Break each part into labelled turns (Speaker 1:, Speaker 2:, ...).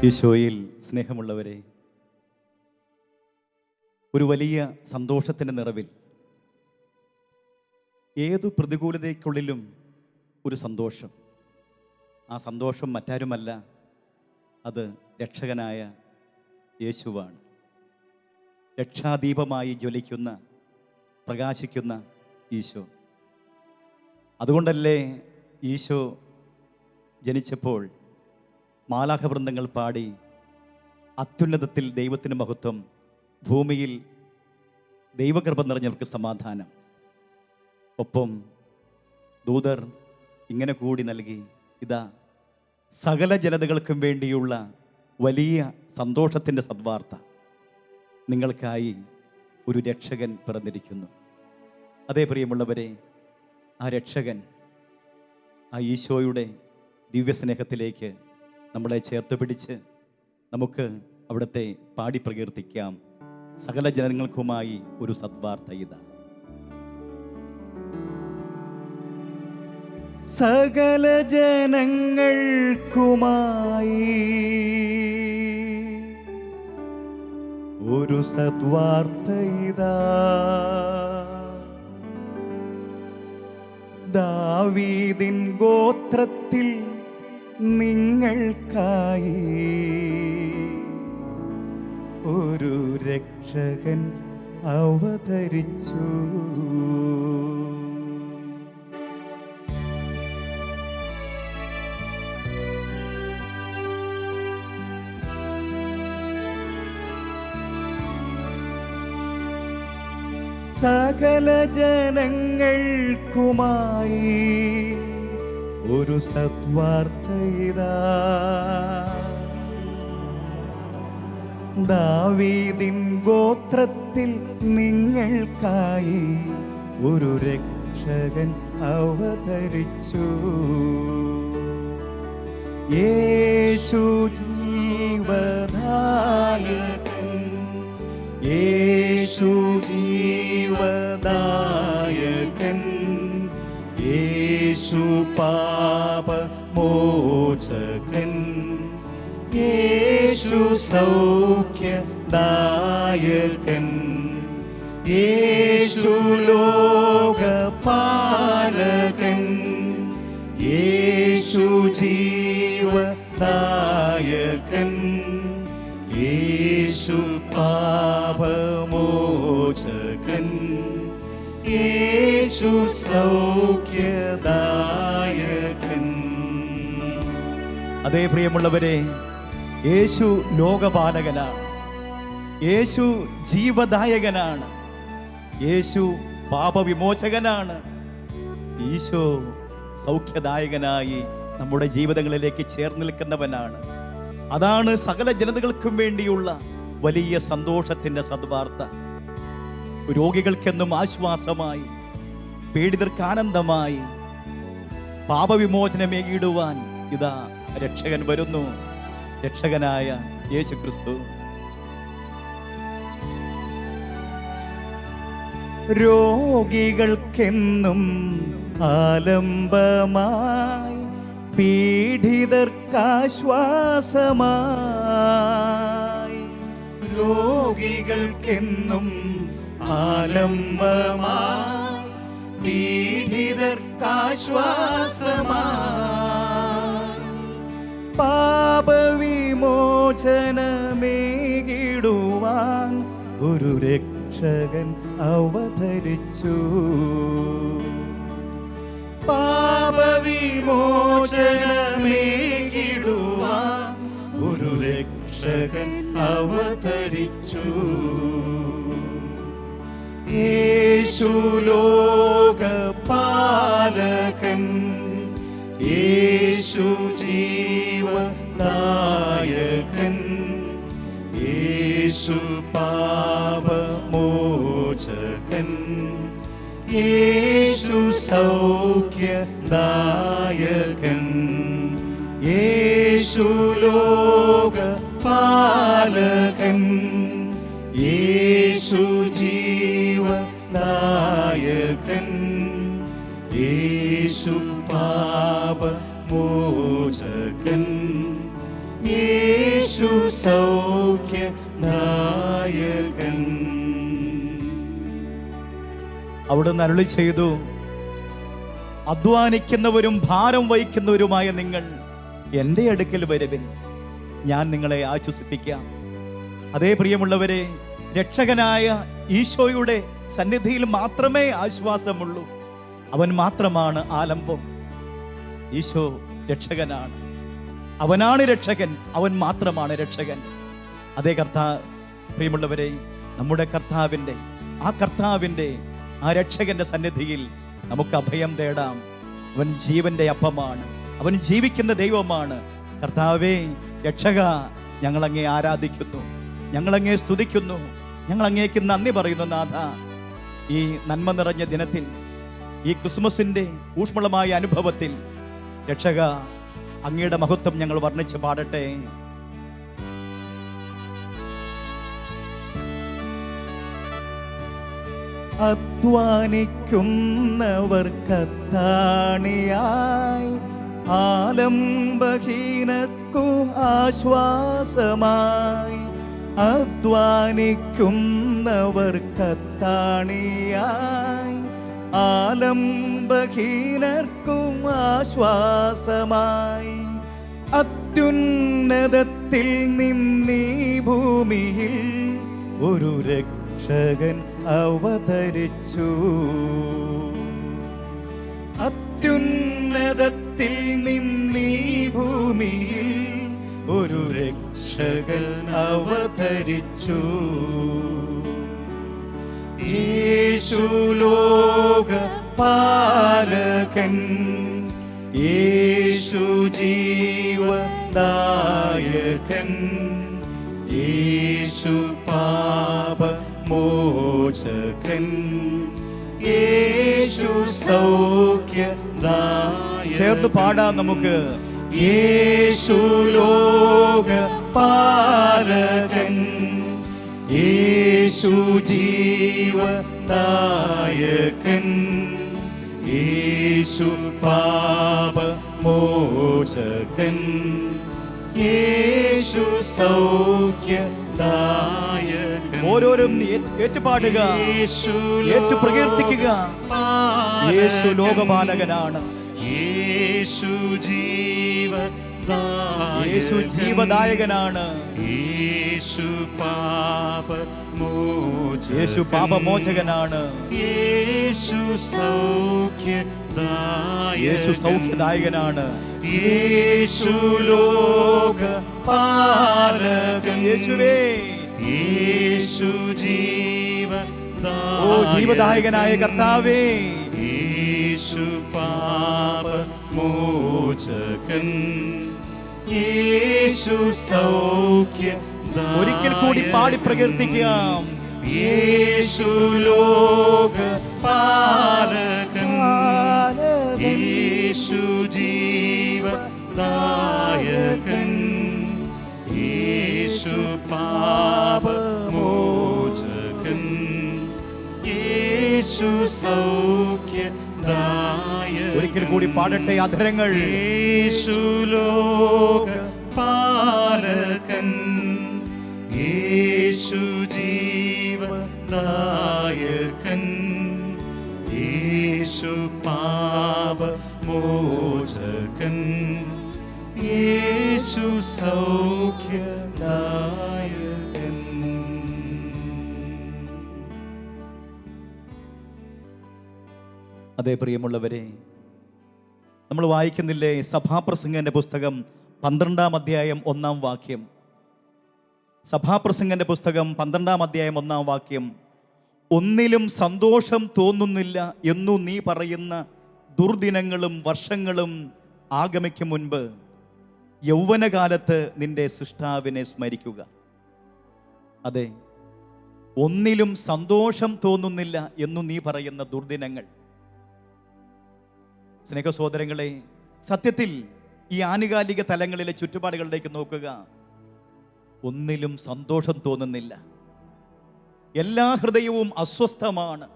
Speaker 1: ഈശോയിൽ സ്നേഹമുള്ളവരെ, ഒരു വലിയ സന്തോഷത്തിൻ്റെ നിറവിൽ ഏതു പ്രതികൂലതയ്ക്കുള്ളിലും ഒരു സന്തോഷം. ആ സന്തോഷം മറ്റാരുമല്ല, അത് രക്ഷകനായ യേശുവാണ്. രക്ഷാദീപമായി ജ്വലിക്കുന്ന, പ്രകാശിക്കുന്ന ഈശോ. അതുകൊണ്ടല്ലേ ഈശോ ജനിച്ചപ്പോൾ മാലാഖവൃന്ദങ്ങൾ പാടി അത്യുന്നതത്തിൽ ദൈവത്തിന് മഹത്വം, ഭൂമിയിൽ ദൈവകൃപ നിറഞ്ഞവർക്ക് സമാധാനം. ഒപ്പം ദൂതർ ഇങ്ങനെ കൂടി നൽകി, ഇതാ സകല ജനതകൾക്കും വേണ്ടിയുള്ള വലിയ സന്തോഷത്തിൻ്റെ സദ്വാർത്ത, നിങ്ങൾക്കായി ഒരു രക്ഷകൻ പിറന്നിരിക്കുന്നു. അതേ പ്രിയമുള്ളവരെ, ആ രക്ഷകൻ, ആ ഈശോയുടെ ദിവ്യസ്നേഹത്തിലേക്ക് നമ്മളെ ചേർത്ത് പിടിച്ച് നമുക്ക് അവിടുത്തെ പാടി പ്രകീർത്തിക്കാം. സകല ജനങ്ങൾക്കുമായി ഒരു സദ്വാർത്ത ഇതാ. സകല ജനങ്ങൾക്കുമായി ഒരു സദ്വാർത്ത ഇതാ. ദാവീദിൻ ഗോത്രത്തിൽ നിങ്ങൾക്കായി ഒരു രക്ഷകൻ അവതരിച്ചു. സകല ജനങ്ങൾക്കുമായി ഒരു സദ്വാർത്ത ഇതാ. ദാവീദിൻ ഗോത്രത്തിൽ നിങ്ങൾക്കായി ഒരു രക്ഷകൻ അവതരിച്ചു. യേശു ജീവദായകൻ, യേശു ജീവദായകൻ, യേശു പാപമോചകൻ, യേശു സൗഖ്യദായകൻ, യേശു ലോകപാലകൻ, യേശു ജീവദായകൻ, യേശു പാപമോചകൻ, യേശു സൗഖ്യദായകൻ. അതേ പ്രിയമുള്ളവരെ, യേശു ലോകപാലകനാണ്, യേശു ജീവദായകനാണ്, യേശു പാപവിമോചകനാണ്, ഈശോ സൗഖ്യദായകനായി നമ്മുടെ ജീവിതങ്ങളിലേക്ക് ചേർന്ന് നിൽക്കുന്നവനാണ്. അതാണ് സകല ജനതകൾക്കും വേണ്ടിയുള്ള വലിയ സന്തോഷത്തിൻ്റെ സദ്വാർത്ത. രോഗികൾക്കെന്നും ആശ്വാസമായി, പീഡിതർക്ക് ആനന്ദമായി, പാപവിമോചനമേകിടുവാൻ ഇതാ രക്ഷകൻ വരുന്നു, രക്ഷകനായ യേശുക്രിസ്തു. രോഗികൾക്കെന്നും ആലംബമായി, പീഡിതർക്കാശ്വാസമായി, രോഗികൾക്കെന്നും ആലംബമായി, പീഡിതർക്കാശ്വാസമായി, പാപവിമോചനമേകിടുവാൻ ഒരു രക്ഷകൻ അവതരിച്ചു. പാപവിമോചനമേകിടുവാൻ ഒരു രക്ഷകൻ അവതരിച്ചു. യേശു ലോകപാലകൻ, യേശു ജീവദായകൻ, യേശു പാപമോചകൻ, യേശു സൗഖ്യദായകൻ, യേശു ലോകപാലകൻ, യേശു ജീവദായകൻ, യേശു പാപമോചകൻ, യേശു ദായകൻ.
Speaker 2: അവിടുന്ന് അരുളി ചെയ്തു, അധ്വാനിക്കുന്നവരും ഭാരം വഹിക്കുന്നവരുമായ നിങ്ങൾ എൻ്റെ അടുക്കൽ വരുവിൻ, ഞാൻ നിങ്ങളെ ആശ്വസിപ്പിക്കാം. അതേ പ്രിയമുള്ളവരെ, രക്ഷകനായ ഈശോയുടെ സന്നിധിയിൽ മാത്രമേ ആശ്വാസമുള്ളൂ. അവൻ മാത്രമാണ് ആലംബം. ഈശോ രക്ഷകനാണ്, അവനാണ് രക്ഷകൻ, അവൻ മാത്രമാണ് രക്ഷകൻ. അതേ പ്രിയമുള്ളവരെ, നമ്മുടെ കർത്താവിൻ്റെ ആ രക്ഷകന്റെ സന്നിധിയിൽ നമുക്ക് അഭയം തേടാം. അവൻ ജീവന്റെ അപ്പമാണ്, അവൻ ജീവിക്കുന്ന ദൈവമാണ്. കർത്താവേ, രക്ഷക, ഞങ്ങളങ്ങേ ആരാധിക്കുന്നു, ഞങ്ങളങ്ങേ സ്തുതിക്കുന്നു, ഞങ്ങളങ്ങേക്ക് നന്ദി പറയുന്നു. നാഥ, ഈ നന്മ നിറഞ്ഞ ദിനത്തിൽ, ഈ ക്രിസ്മസിന്റെ ഊഷ്മളമായ അനുഭവത്തിൽ രക്ഷക, അങ്ങയുടെ മഹത്വം ഞങ്ങൾ വർണ്ണിച്ച് പാടട്ടെ. അധ്വാനിക്കുന്നവർക്കത്താണിയായി, ആലംബഹീനർക്കു ആശ്വാസമായി. അധ്വാനിക്കുന്നവർക്കത്താണിയായി, ആലംബഹീനർക്കും ആശ്വാസമായി. അത്യുന്നതത്തിൽ നിന്നീ ഭൂമിയിൽ ഒരു രക്ഷകൻ അവതരിച്ചു. അത്യുന്നതത്തിൽ നിന്നീ ഭൂമിയിൽ ഒരു രക്ഷകൻ അവതരിച്ചു. യേശു ലോക പാലകൻ, യേശു ജീവദായകൻ, യേശു പാപമോചകൻ, യേശു സൗഖ്യദായകൻ. ചേർന്ന് പാടാം നമുക്ക്. യേശു ലോക പാലകൻ, യേശു ജീവദായകൻ, യേശു പാപമോചകൻ, യേശു സൗഖ്യദായകൻ. ഓരോരും ഏറ്റുപാടുക, ഏറ്റു പ്രകീർത്തിക്കുക. യേശു ലോകപാലകനാണ്, യേശു ജീവദായകനാണ്, യേശു പാപമോചകനാണ്, യേശു സൗഖ്യദായകനാണ്, യേശു ലോകപാലകൻ. യേശുവേ, യേശു ജീവദായകനായ കർത്താവേ, യേശു പാപമോചകൻ, യേശു സൗഖ്യദായകൻ. ഒരിക്കൽ കൂടി പാടി പ്രകീർത്തിക്കാം. യേശു ലോകപാലകൻ, യേശു ജീവദായകൻ, യേശു പാപമോചകൻ, യേശു സൗഖ്യദായകൻ. ഒരിക്കൽ കൂടി പാടട്ടെ അധരങ്ങൾ. യേശു ലോകപാലകൻ, യേശു ജീവദായകൻ, യേശു പാപമോചകൻ, യേശു സൗഖ്യദായകൻ. അതേ പ്രിയമുള്ളവരെ, നമ്മൾ വായിക്കുന്നില്ലേ സഭാപ്രസംഗന്റെ പുസ്തകം 12-ാം അധ്യായം 1-ാം വാക്യം. സഭാപ്രസംഗന്റെ പുസ്തകം 12-ാം അധ്യായം 1-ാം വാക്യം. ഒന്നിലും സന്തോഷം തോന്നുന്നില്ല എന്നു നീ പറയുന്ന ദുർദിനങ്ങളും വർഷങ്ങളും ആഗമിക്കും മുൻപ് യൗവനകാലത്ത് നിന്റെ സൃഷ്ടാവിനെ സ്മരിക്കുക. അതെ, ഒന്നിലും സന്തോഷം തോന്നുന്നില്ല എന്നു നീ പറയുന്ന ദുർദിനങ്ങൾ. സ്നേഹ സഹോദരങ്ങളെ, സത്യത്തിൽ ഈ ആനുകാലിക തലങ്ങളിലെ ചുറ്റുപാടുകളിലേക്ക് നോക്കുക. ഒന്നിലും സന്തോഷം തോന്നുന്നില്ല. എല്ലാ ഹൃദയവും അസ്വസ്ഥമാണ്.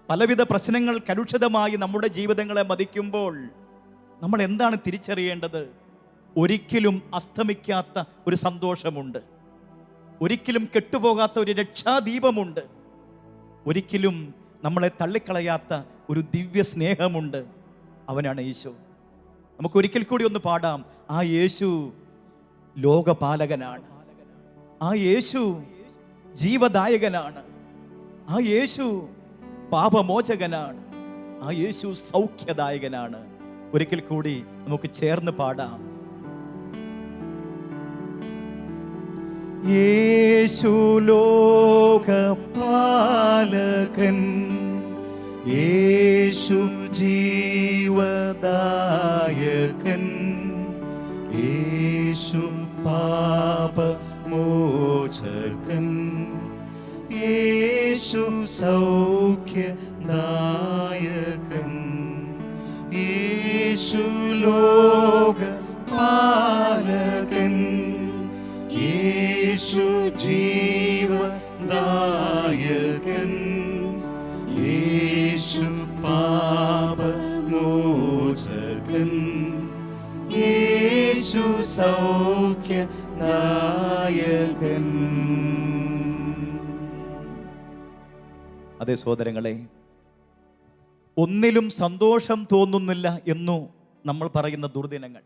Speaker 2: പലവിധ പ്രശ്നങ്ങൾ കലുഷിതമായി നമ്മുടെ ജീവിതങ്ങളെ മതിക്കുമ്പോൾ നമ്മൾ എന്താണ് തിരിച്ചറിയേണ്ടത്? ഒരിക്കലും അസ്തമിക്കാത്ത ഒരു സന്തോഷമുണ്ട്. ഒരിക്കലും കെട്ടുപോകാത്ത ഒരു രക്ഷാദീപമുണ്ട്. ഒരിക്കലും നമ്മളെ തള്ളിക്കളയാത്ത ഒരു ദിവ്യ സ്നേഹമുണ്ട്. അവനാണ് യേശു. നമുക്ക് ഒരിക്കൽ കൂടി ഒന്ന് പാടാം. ആ യേശു ലോകപാലകനാണ്. ആ യേശു ജീവദായകനാണ്. ആ യേശു പാപമോചകനാണ്. ആ യേശു സൗഖ്യദായകനാണ്. ഒരിക്കൽ കൂടി നമുക്ക് ചേർന്ന് പാടാം.
Speaker 1: യേശു ലോകപാലകൻ, യേശു ജീവദായകൻ, യേശു പാപമോചകൻ, യേശു സൗഖ്യദായകൻ, യേശു ലോകപാലകൻ, യേശു ജീവദായകൻ, യേശു പാപമോചകൻ, യേശു സൗഖ്യദായകൻ.
Speaker 2: അതെ സഹോദരങ്ങളെ, ഒന്നിലും സന്തോഷം തോന്നുന്നില്ല എന്നു നമ്മൾ പറയുന്ന ദുർദിനങ്ങൾ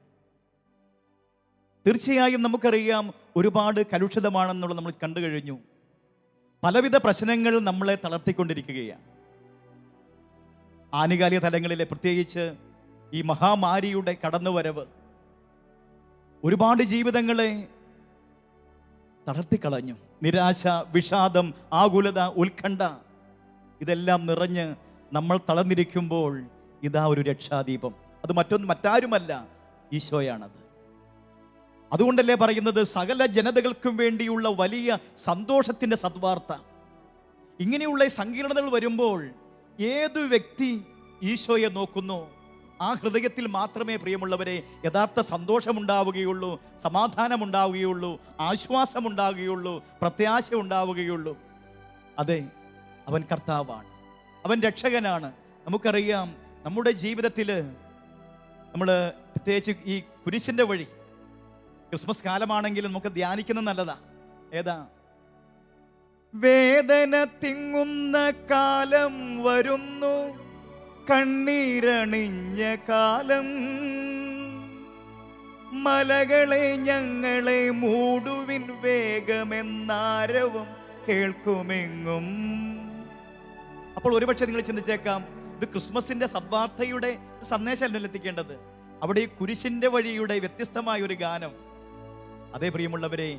Speaker 2: തീർച്ചയായും നമുക്കറിയാം ഒരുപാട് കലുഷിതമാണെന്നുള്ളത് നമ്മൾ കണ്ടു കഴിഞ്ഞു. പലവിധ പ്രശ്നങ്ങൾ നമ്മളെ തളർത്തിക്കൊണ്ടിരിക്കുകയാണ്. ആനുകാലിക തലങ്ങളിലെ പ്രത്യേകിച്ച് ഈ മഹാമാരിയുടെ കടന്നുവരവ് ഒരുപാട് ജീവിതങ്ങളെ തളർത്തിക്കളഞ്ഞു. നിരാശ, വിഷാദം, ആകുലത, ഉത്കണ്ഠ ഇതെല്ലാം നിറഞ്ഞ് നമ്മൾ തളർന്നിരിക്കുമ്പോൾ ഇതാ ഒരു രക്ഷാദീപം. അത് മറ്റാരുമല്ല, ഈശോയാണത്. അതുകൊണ്ടല്ലേ പറയുന്നത് സകല ജനതകൾക്കും വേണ്ടിയുള്ള വലിയ സന്തോഷത്തിൻ്റെ സദ്വാർത്ത. ഇങ്ങനെയുള്ള സങ്കീർണതകൾ വരുമ്പോൾ ഏതു വ്യക്തി ഈശോയെ നോക്കുന്നു ആ ഹൃദയത്തിൽ മാത്രമേ പ്രിയമുള്ളവരെ യഥാർത്ഥ സന്തോഷമുണ്ടാവുകയുള്ളൂ, സമാധാനമുണ്ടാവുകയുള്ളൂ, ആശ്വാസമുണ്ടാവുകയുള്ളൂ, പ്രത്യാശ ഉണ്ടാവുകയുള്ളൂ. അതെ, അവൻ കർത്താവാണ്, അവൻ രക്ഷകനാണ്. നമുക്കറിയാം നമ്മുടെ ജീവിതത്തിൽ നമ്മൾ പ്രത്യേകിച്ച് ഈ കുരിശിൻ്റെ വഴി ക്രിസ്മസ് കാലമാണെങ്കിലും നമുക്ക് ധ്യാനിക്കുന്നത് നല്ലതാ. ഏതാ? വേദന തിങ്ങുന്ന കാലം വരുന്നു, കണ്ണീരണിഞ്ഞ കാലം, മലകളെ ഞങ്ങളെ മൂടുവിൻ വേഗമെന്നാരവം കേൾക്കുമെങ്ങും. അപ്പോൾ ഒരുപക്ഷെ നിങ്ങൾ ചിന്തിച്ചേക്കാം, ഇത് ക്രിസ്മസിന്റെ സദ്വാർത്തയുടെ സന്ദേശമല്ല എത്തിക്കേണ്ടത്. അവിടെ ഈ കുരിശിന്റെ വഴിയുടെ വ്യത്യസ്തമായ ഒരു ഗാനം. അതേ പ്രിയമുള്ളവരെ,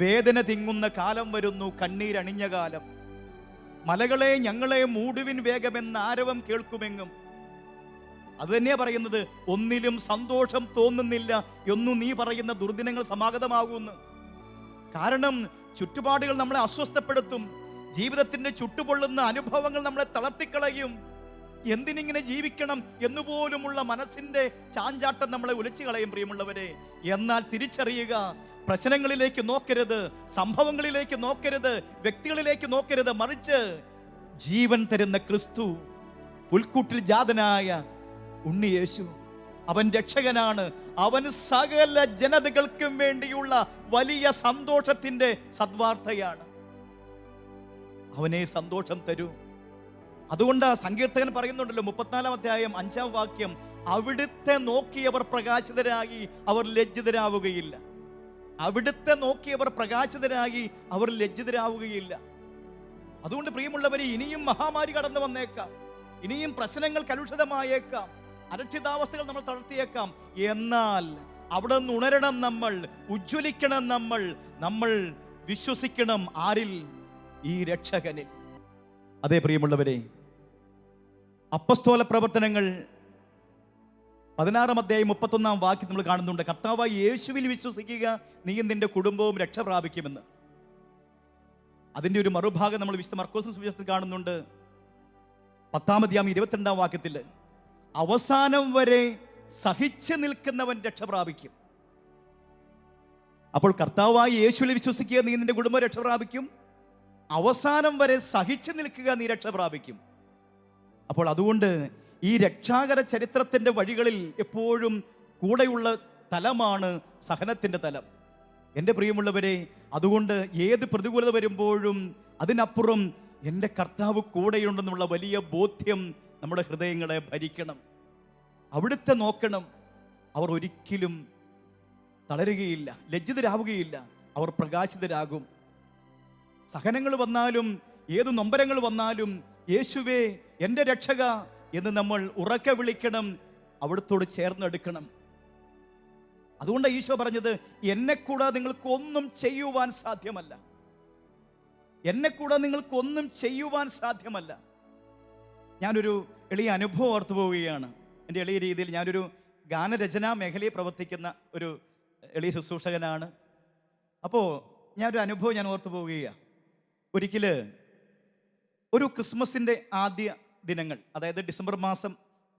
Speaker 2: വേദന തിങ്ങുന്ന കാലം വരുന്നു, കണ്ണീരണിഞ്ഞ കാലം, മലകളെ ഞങ്ങളെ മൂടുവിൻ വേഗമെന്ന ആരവം കേൾക്കുമെങ്ങും. അത് തന്നെയാ പറയുന്നത്. ഒന്നിലും സന്തോഷം തോന്നുന്നില്ല എന്നു നീ പറയുന്ന ദുർദിനങ്ങൾ സമാഗതമാകുന്നു. കാരണം ചുറ്റുപാടുകൾ നമ്മളെ അസ്വസ്ഥപ്പെടുത്തും. ജീവിതത്തിന്റെ ചുട്ടുപൊള്ളുന്ന അനുഭവങ്ങൾ നമ്മളെ തളർത്തിക്കളയും. എന്തിനിങ്ങനെ ജീവിക്കണം എന്നുപോലുമുള്ള മനസ്സിന്റെ ചാഞ്ചാട്ടം നമ്മളെ ഉലച്ചു കളയും പ്രിയമുള്ളവരെ. എന്നാൽ തിരിച്ചറിയുക, പ്രശ്നങ്ങളിലേക്ക് നോക്കരുത്, സംഭവങ്ങളിലേക്ക് നോക്കരുത്, വ്യക്തികളിലേക്ക് നോക്കരുത്. മറിച്ച് ജീവൻ തരുന്ന ക്രിസ്തു, പുൽക്കൂട്ടിൽ ജാതനായ ഉണ്ണിയേശു, അവൻ രക്ഷകനാണ്. അവൻ സകല ജനതകൾക്കും വേണ്ടിയുള്ള വലിയ സന്തോഷത്തിന്റെ സദ്വാർത്തയാണ്. അവനെ സന്തോഷം തരൂ. അതുകൊണ്ട് സങ്കീർത്തകൻ പറയുന്നുണ്ടല്ലോ, 34-ാം അധ്യായം 5-ാം വാക്യം, അവിടുത്തെ നോക്കിയവർ പ്രകാശിതരായി അവർ ലജ്ജിതരാവുകയില്ല. അവിടുത്തെ നോക്കിയവർ പ്രകാശിതരായി അവർ ലജ്ജിതരാവുകയില്ല. അതുകൊണ്ട് പ്രിയമുള്ളവരെ, ഇനിയും മഹാമാരി കടന്നു വന്നേക്കാം, ഇനിയും പ്രശ്നങ്ങൾ കലുഷിതമായേക്കാം, അരക്ഷിതാവസ്ഥകൾ നമ്മൾ തളർത്തിയേക്കാം. എന്നാൽ അവിടെ നിന്ന് ഉണരണം, നമ്മൾ ഉജ്ജ്വലിക്കണം, നമ്മൾ വിശ്വസിക്കണം. ആരിൽ? ഈ രക്ഷകനിൽ. അതേ പ്രിയമുള്ളവരെ, അപ്പസ്തോല പ്രവർത്തനങ്ങൾ 16-ാം അധ്യായം 31-ാം വാക്യം നമ്മൾ കാണുന്നുണ്ട്, കർത്താവായ യേശുവിൽ വിശ്വസിക്കുക, നീയും നിന്റെ കുടുംബവും രക്ഷ പ്രാപിക്കുമെന്ന്. അതിന്റെ ഒരു മറുഭാഗം നമ്മൾ വിശുദ്ധ മർക്കോസ് സുവിശേഷത്തിൽ കാണുന്നുണ്ട്. 10-ാം അധ്യായം 22-ാം വാക്യത്തിൽ, അവസാനം വരെ സഹിച്ചു നിൽക്കുന്നവൻ രക്ഷ പ്രാപിക്കും. അപ്പോൾ കർത്താവായ യേശുവിൽ വിശ്വസിക്കുക, നീ നിന്റെ കുടുംബം രക്ഷ പ്രാപിക്കും. അവസാനം വരെ സഹിച്ചു നിൽക്കുക, നീ രക്ഷ പ്രാപിക്കും. അപ്പോൾ അതുകൊണ്ട് ഈ രക്ഷാകര ചരിത്രത്തിന്റെ വഴികളിൽ എപ്പോഴും കൂടെയുള്ള തലമാണ് സഹനത്തിന്റെ തലം. എൻ്റെ പ്രിയമുള്ളവരെ, അതുകൊണ്ട് ഏത് പ്രതികൂലത വരുമ്പോഴും അതിനപ്പുറം എൻ്റെ കർത്താവ് കൂടെയുണ്ടെന്നുള്ള വലിയ ബോധ്യം നമ്മുടെ ഹൃദയങ്ങളെ ഭരിക്കണം. അവിടുത്തെ നോക്കണം. അവർ ഒരിക്കലും തളരുകയില്ല, ലജ്ജിതരാവുകയില്ല, അവർ പ്രകാശിതരാകും. സഹനങ്ങൾ വന്നാലും ഏത് നൊമ്പരങ്ങൾ വന്നാലും യേശുവേ എൻ്റെ രക്ഷക എന്ന് നമ്മൾ ഉറക്കെ വിളിക്കണം, അവിടുത്തോട് ചേർന്നെടുക്കണം. അതുകൊണ്ടാണ് ഈശോ പറഞ്ഞത്, എന്നെ കൂടാതെ നിങ്ങൾക്കൊന്നും ചെയ്യുവാൻ സാധ്യമല്ല. എന്നെ കൂടാതെ നിങ്ങൾക്കൊന്നും ചെയ്യുവാൻ സാധ്യമല്ല. ഞാനൊരു എളിയ അനുഭവം ഓർത്തു പോവുകയാണ്. എൻ്റെ എളിയ രീതിയിൽ ഞാനൊരു ഗാനരചനാ മേഖലയിൽ പ്രവർത്തിക്കുന്ന ഒരു എളിയ ശുശ്രൂഷകനാണ്. അപ്പോൾ ഞാനൊരു അനുഭവം ഞാൻ ഓർത്തു പോവുകയാണ്. ഒരിക്കൽ ഒരു ക്രിസ്മസിൻ്റെ ആദ്യ ദിനങ്ങൾ, അതായത് ഡിസംബർ മാസം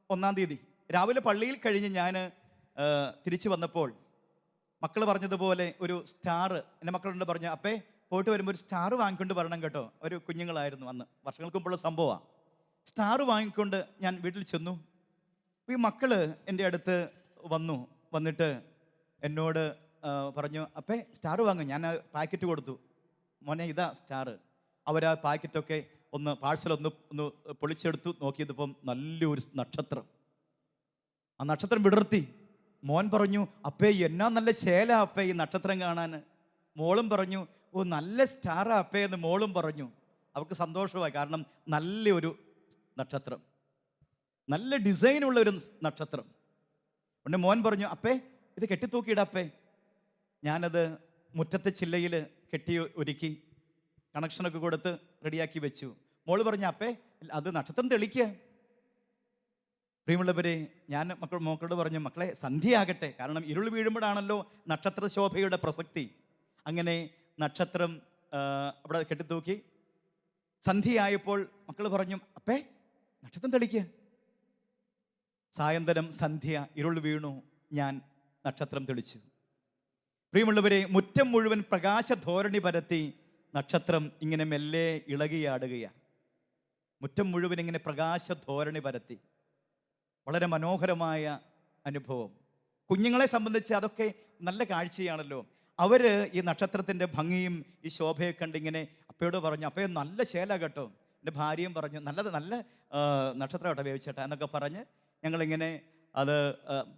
Speaker 2: 1-ാം തീയതി രാവിലെ പള്ളിയിൽ കഴിഞ്ഞ് ഞാൻ തിരിച്ചു വന്നപ്പോൾ മക്കൾ പറഞ്ഞതുപോലെ ഒരു സ്റ്റാർ എൻ്റെ മക്കളുണ്ട് പറഞ്ഞു, അപ്പേ പോയിട്ട് വരുമ്പോൾ ഒരു സ്റ്റാർ വാങ്ങിക്കൊണ്ട് വരണം കേട്ടോ. ഒരു കുഞ്ഞുങ്ങളായിരുന്നു അന്ന്, വർഷങ്ങൾക്ക് മുമ്പുള്ള സംഭവമാണ്. സ്റ്റാർ വാങ്ങിക്കൊണ്ട് ഞാൻ വീട്ടിൽ ചെന്നു. ഈ മക്കള് എൻ്റെ അടുത്ത് വന്നിട്ട് എന്നോട് പറഞ്ഞു, അപ്പേ സ്റ്റാർ വാങ്ങും. ഞാൻ പാക്കറ്റ് കൊടുത്തു, മോനെ ഇതാ സ്റ്റാർ. അവർ ആ പാക്കറ്റൊക്കെ പാഴ്സലൊന്ന് പൊളിച്ചെടുത്തു. നോക്കിയതിപ്പം നല്ലൊരു നക്ഷത്രം. ആ നക്ഷത്രം വിടർത്തി. മോൻ പറഞ്ഞു, അപ്പേ എന്നാ നല്ല ശേല അപ്പേ ഈ നക്ഷത്രം കാണാൻ. മോളും പറഞ്ഞു, ഓ നല്ല സ്റ്റാറാ അപ്പേ എന്ന് മോളും പറഞ്ഞു. അവർക്ക് സന്തോഷമായി, കാരണം നല്ലൊരു നക്ഷത്രം, നല്ല ഡിസൈനുള്ള ഒരു നക്ഷത്രം. ഉടനെ മോൻ പറഞ്ഞു, അപ്പേ ഇത് കെട്ടിത്തൂക്കിയിടപ്പേ. ഞാനത് മുറ്റത്തെ ചില്ലയിൽ കെട്ടി ഒരുക്കി കണക്ഷനൊക്കെ കൊടുത്ത് റെഡിയാക്കി വെച്ചു. മോള് പറഞ്ഞു, അപ്പേ അത് നക്ഷത്രം തെളിക്കുക. പ്രിയമുള്ളവരെ, ഞാൻ മക്കളോട് പറഞ്ഞു, മക്കളെ സന്ധ്യയാകട്ടെ, കാരണം ഇരുൾ വീഴുമ്പോഴാണല്ലോ നക്ഷത്ര ശോഭയുടെ പ്രസക്തി. അങ്ങനെ നക്ഷത്രം അവിടെ കെട്ടിത്തൂക്കി. സന്ധ്യയായപ്പോൾ മക്കൾ പറഞ്ഞു, അപ്പേ നക്ഷത്രം തെളിക്കുക. സായന്തനം സന്ധ്യ, ഇരുൾ വീണു, ഞാൻ നക്ഷത്രം തെളിച്ചു. പ്രിയമുള്ളവരെ, മുറ്റം മുഴുവൻ പ്രകാശധോരണി പരത്തി നക്ഷത്രം ഇങ്ങനെ മെല്ലെ ഇളകിയാടുകയാണ്. മുറ്റം മുഴുവൻ ഇങ്ങനെ പ്രകാശധോരണി പരത്തി. വളരെ മനോഹരമായ അനുഭവം. കുഞ്ഞുങ്ങളെ സംബന്ധിച്ച് അതൊക്കെ നല്ല കാഴ്ചയാണല്ലോ. അവർ ഈ നക്ഷത്രത്തിൻ്റെ ഭംഗിയും ഈ ശോഭയൊക്കെ കണ്ടിങ്ങനെ അപ്പയോട് പറഞ്ഞു, അപ്പയോ നല്ല ശേല കേട്ടോ. എൻ്റെ ഭാര്യയും പറഞ്ഞു, നല്ല നക്ഷത്രം കേട്ടോ വേവിച്ചേട്ടാ എന്നൊക്കെ പറഞ്ഞ് ഞങ്ങളിങ്ങനെ അത്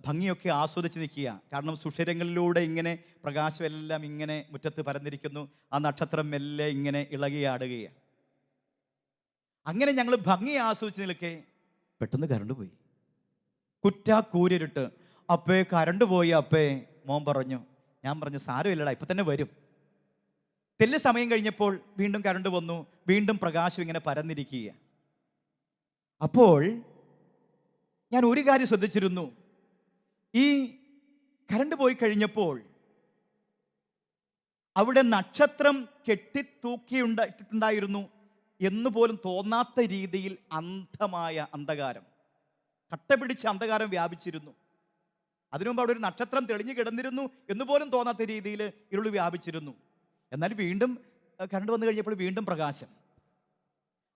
Speaker 2: ഭംഗിയൊക്കെ ആസ്വദിച്ച് നിൽക്കുക. കാരണം സുഷിരങ്ങളിലൂടെ ഇങ്ങനെ പ്രകാശമെല്ലാം ഇങ്ങനെ മുറ്റത്ത് പരന്നിരിക്കുന്നു. ആ നക്ഷത്രം മെല്ലെ ഇങ്ങനെ ഇളകിയാടുകയാണ്. അങ്ങനെ ഞങ്ങൾ ഭംഗി ആസ്വദിച്ച് നിൽക്കെ പെട്ടെന്ന് കറണ്ട് പോയി. കൂരിരുട്ട്. അപ്പേ കറണ്ട് പോയി അപ്പേ. മോൻ പറഞ്ഞു. ഞാൻ പറഞ്ഞു, സാരമില്ലടാ, ഇപ്പം തന്നെ വരും. തെല്ല് സമയം കഴിഞ്ഞപ്പോൾ വീണ്ടും കറണ്ട് വന്നു. വീണ്ടും പ്രകാശം ഇങ്ങനെ പരന്നിരിക്കുക. അപ്പോൾ ഞാൻ ഒരു കാര്യം ശ്രദ്ധിച്ചിരുന്നു. ഈ കറണ്ട് പോയി കഴിഞ്ഞപ്പോൾ അവിടെ നക്ഷത്രം കെട്ടിത്തൂക്കിയിട്ടിട്ടുണ്ടായിരുന്നു എന്ന് പോലും തോന്നാത്ത രീതിയിൽ അന്ധമായ അന്ധകാരം, കട്ടപിടിച്ച അന്ധകാരം വ്യാപിച്ചിരുന്നു. അതിനുമുമ്പ് അവിടെ ഒരു നക്ഷത്രം തെളിഞ്ഞു കിടന്നിരുന്നു എന്ന് പോലും തോന്നാത്ത രീതിയിൽ ഇരുൾ വ്യാപിച്ചിരുന്നു. എന്നാൽ വീണ്ടും കറണ്ട് വന്നു കഴിഞ്ഞപ്പോൾ വീണ്ടും പ്രകാശം.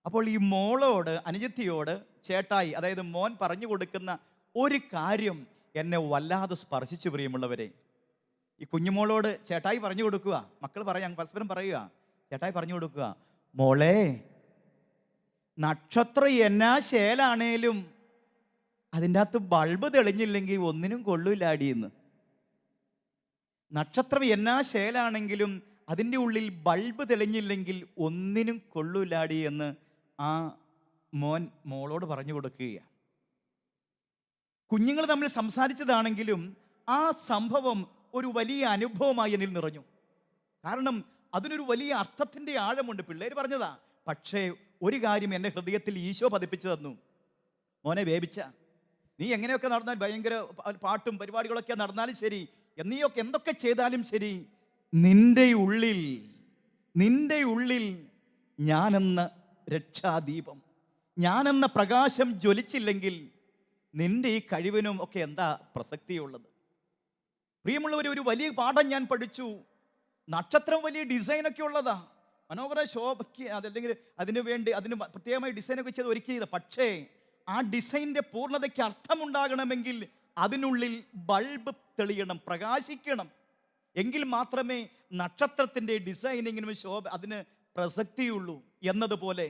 Speaker 2: അപ്പോൾ ഈ മോളോട്, അനുജത്തിയോട് ചേട്ടായി, അതായത് മോൻ പറഞ്ഞു കൊടുക്കുന്ന ഒരു കാര്യം എന്നെ വല്ലാതെ സ്പർശിച്ചു. പ്രിയമുള്ളവരെ, ഈ കുഞ്ഞുമോളോട് ചേട്ടായി പറഞ്ഞു കൊടുക്കുക. മക്കൾ പറയാം, പരസ്പരം പറയുക. ചേട്ടായി പറഞ്ഞു കൊടുക്കുക, മോളെ നക്ഷത്രം എന്നാ ശേലാണേലും അതിൻ്റെ അകത്ത് ബൾബ് തെളിഞ്ഞില്ലെങ്കിൽ ഒന്നിനും കൊള്ളൂലാടിയെന്ന്. നക്ഷത്രം എന്നാ ശേലാണെങ്കിലും അതിൻ്റെ ഉള്ളിൽ ബൾബ് തെളിഞ്ഞില്ലെങ്കിൽ ഒന്നിനും കൊള്ളൂലാടി എന്ന് ആ മോൻ മോളോട് പറഞ്ഞു കൊടുക്കുകയാണ്. കുഞ്ഞുങ്ങൾ തമ്മിൽ സംസാരിച്ചതാണെങ്കിലും ആ സംഭവം ഒരു വലിയ അനുഭവമായി എന്നിൽ നിറഞ്ഞു. കാരണം അതിനൊരു വലിയ അർത്ഥത്തിൻ്റെ ആഴമുണ്ട്. പിള്ളേർ പറഞ്ഞതാ, പക്ഷേ ഒരു കാര്യം എൻ്റെ ഹൃദയത്തിൽ ഈശോ പതിപ്പിച്ചു തന്നു. മോനെ വേവിച്ച, നീ എങ്ങനെയൊക്കെ നടന്നാൽ, ഭയങ്കര പാട്ടും പരിപാടികളൊക്കെ നടന്നാലും ശരി, നീയൊക്കെ എന്തൊക്കെ ചെയ്താലും ശരി, നിന്റെ ഉള്ളിൽ ഞാനെന്ന രക്ഷാദീപം, ഞാനെന്ന പ്രകാശം ജ്വലിച്ചില്ലെങ്കിൽ നിന്റെ ഈ കഴിവിനും ഒക്കെ എന്താ പ്രസക്തിയുള്ളത്? പ്രിയമുള്ളവർ, ഒരു വലിയ പാഠം ഞാൻ പഠിച്ചു. നക്ഷത്രം വലിയ ഡിസൈനൊക്കെ ഉള്ളതാ, മനോഹര ശോഭയ്ക്ക്, അതല്ലെങ്കിൽ അതിന് പ്രത്യേകമായി ഡിസൈനൊക്കെ ചെയ്ത് ഒരുക്കി ചെയ്ത. പക്ഷേ ആ ഡിസൈനിന്റെ പൂർണ്ണതയ്ക്ക് അർത്ഥമുണ്ടാകണമെങ്കിൽ അതിനുള്ളിൽ ബൾബ് തെളിയണം, പ്രകാശിക്കണം. എങ്കിൽ മാത്രമേ നക്ഷത്രത്തിൻ്റെ ഡിസൈനിങ്ങിനും അതിന് പ്രസക്തിയുള്ളൂ. എന്നതുപോലെ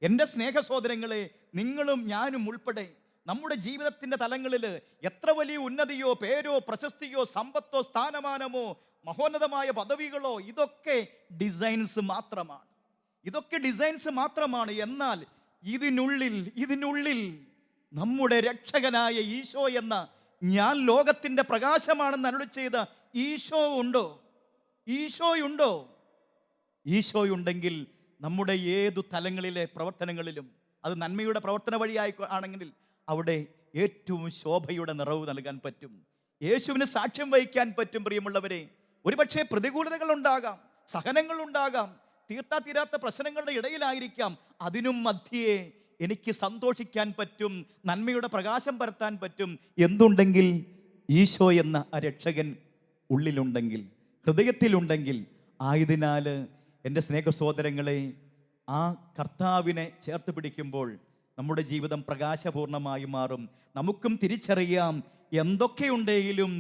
Speaker 2: എൻ്റെ സ്നേഹ സഹോദരങ്ങളെ, നിങ്ങളും ഞാനും ഉൾപ്പെടെ നമ്മുടെ ജീവിതത്തിൻ്റെ തലങ്ങളിൽ എത്ര വലിയ ഉന്നതിയോ പേരോ പ്രശസ്തിയോ സമ്പത്തോ സ്ഥാനമാനമോ മഹോന്നതമായ പദവികളോ, ഇതൊക്കെ ഡിസൈൻസ് മാത്രമാണ്. ഇതൊക്കെ ഡിസൈൻസ് മാത്രമാണ്. എന്നാൽ ഇതിനുള്ളിൽ നമ്മുടെ രക്ഷകനായ ഈശോ എന്ന, ഞാൻ ലോകത്തിൻ്റെ പ്രകാശമാണെന്ന് അരുളി ചെയ്ത ഈശോയുണ്ടോ? ഈശോയുണ്ടെങ്കിൽ നമ്മുടെ ഏതു തലങ്ങളിലെ പ്രവർത്തനങ്ങളിലും, അത് നന്മയുടെ പ്രവർത്തന വഴിയായി ആണെങ്കിൽ അവിടെ ഏറ്റവും ശോഭയുടെ നിറവ് നൽകാൻ പറ്റും. യേശുവിന് സാക്ഷ്യം വഹിക്കാൻ പറ്റും. പ്രിയമുള്ളവരെ, ഒരുപക്ഷെ പ്രതികൂലതകൾ ഉണ്ടാകാം, സഹനങ്ങൾ ഉണ്ടാകാം, തീർത്താ പ്രശ്നങ്ങളുടെ ഇടയിലായിരിക്കാം. അതിനും മധ്യേ എനിക്ക് സന്തോഷിക്കാൻ പറ്റും, നന്മയുടെ പ്രകാശം പരത്താൻ പറ്റും. എന്തുണ്ടെങ്കിൽ? ഈശോ എന്ന ആ രക്ഷകൻ ഉള്ളിലുണ്ടെങ്കിൽ, ഹൃദയത്തിലുണ്ടെങ്കിൽ. ആയതിനാൽ എൻ്റെ സ്നേഹ സഹോദരങ്ങളെ, ആ കർത്താവിനെ ചേർത്ത് പിടിക്കുമ്പോൾ നമ്മുടെ ജീവിതം പ്രകാശപൂർണമായി മാറും. നമുക്കും തിരിച്ചറിയാം, എന്തൊക്കെയുണ്ടെങ്കിലും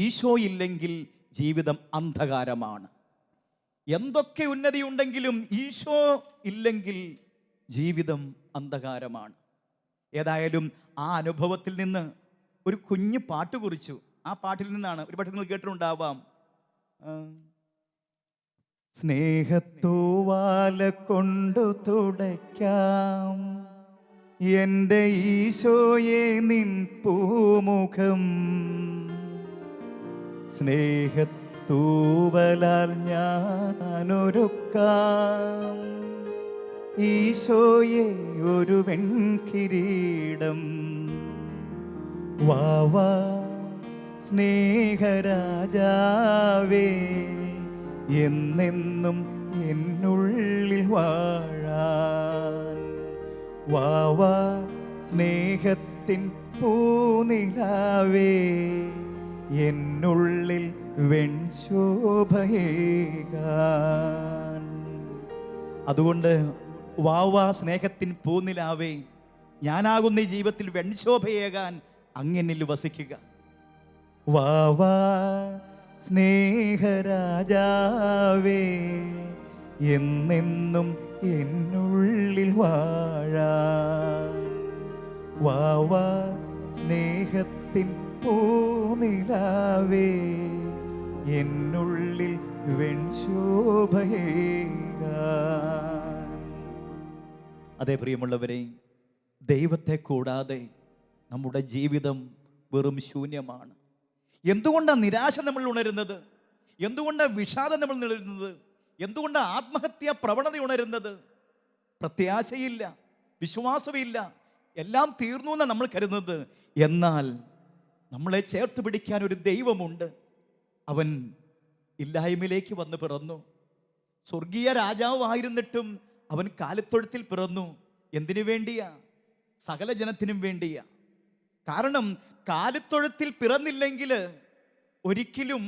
Speaker 2: ഈശോ ഇല്ലെങ്കിൽ ജീവിതം അന്ധകാരമാണ്. എന്തൊക്കെ ഉന്നതിയുണ്ടെങ്കിലും ഈശോ ഇല്ലെങ്കിൽ ജീവിതം അന്ധകാരമാണ്. ഏതായാലും ആ അനുഭവത്തിൽ നിന്ന് ഒരു കുഞ്ഞു പാട്ട് കുറിച്ചു. ആ പാട്ടിൽ നിന്നാണ്, ഒരു പക്ഷേ നിങ്ങൾ കേട്ടിട്ടുണ്ടാവാം. സ്നേഹത്തൂവാല കൊണ്ടു തുടയ്ക്കാം എൻ്റെ ഈശോയെ നിൻ പൂമുഖം, സ്നേഹത്തൂവലാൽ ഞാനൊരുക്കാം ഈശോയെ ഒരു വെൺകിരീടം. വാവാ സ്നേഹരാജാവേ, എന്നെന്നും എന്നുള്ളിൽ വാഴാൻ. വാവാ സ്നേഹത്തിൻ പൂനിലാവേ, എന്നുള്ളിൽ വെൺശോഭയേകാൻ. അതുകൊണ്ട് വാവാ സ്നേഹത്തിൻ പൂനിലാവേ, ഞാനാകുന്ന ഈ ജീവിതത്തിൽ വെൺശോഭയേകാൻ അങ്ങനിൽ വസിക്കുക. വാവാ സ്നേഹരാജാവേ, എന്നെന്നും എന്നുള്ളിൽ വാഴാൻ. വാവാ സ്നേഹത്തിൻ പൂനിലാവേ, എന്നുള്ളിൽ വെൺശോഭയേകാൻ. അതേ പ്രിയമുള്ളവരെ, ദൈവത്തെ കൂടാതെ നമ്മുടെ ജീവിതം വെറും ശൂന്യമാണ്. എന്തുകൊണ്ടാണ് നിരാശ നമ്മൾ ഉണരുന്നത്? എന്തുകൊണ്ടാണ് വിഷാദം നമ്മൾ ഉണരുന്നത്? എന്തുകൊണ്ടാണ് ആത്മഹത്യാ പ്രവണത ഉണരുന്നത്? പ്രത്യാശയില്ല, വിശ്വാസമില്ല, എല്ലാം തീർന്നു എന്നാണ് നമ്മൾ കരുതുന്നത്. എന്നാൽ നമ്മളെ ചേർത്ത് പിടിക്കാൻ ഒരു ദൈവമുണ്ട്. അവൻ ഇല്ലായ്മയിലേക്ക് വന്ന് പിറന്നു. സ്വർഗീയ രാജാവായിരുന്നിട്ടും അവൻ കാലിത്തൊഴുത്തിൽ പിറന്നു. എന്തിനു വേണ്ടിയാ? സകല ജനത്തിനും വേണ്ടിയാ. കാരണം കാലിത്തൊഴുത്തിൽ പിറന്നില്ലെങ്കിൽ ഒരിക്കലും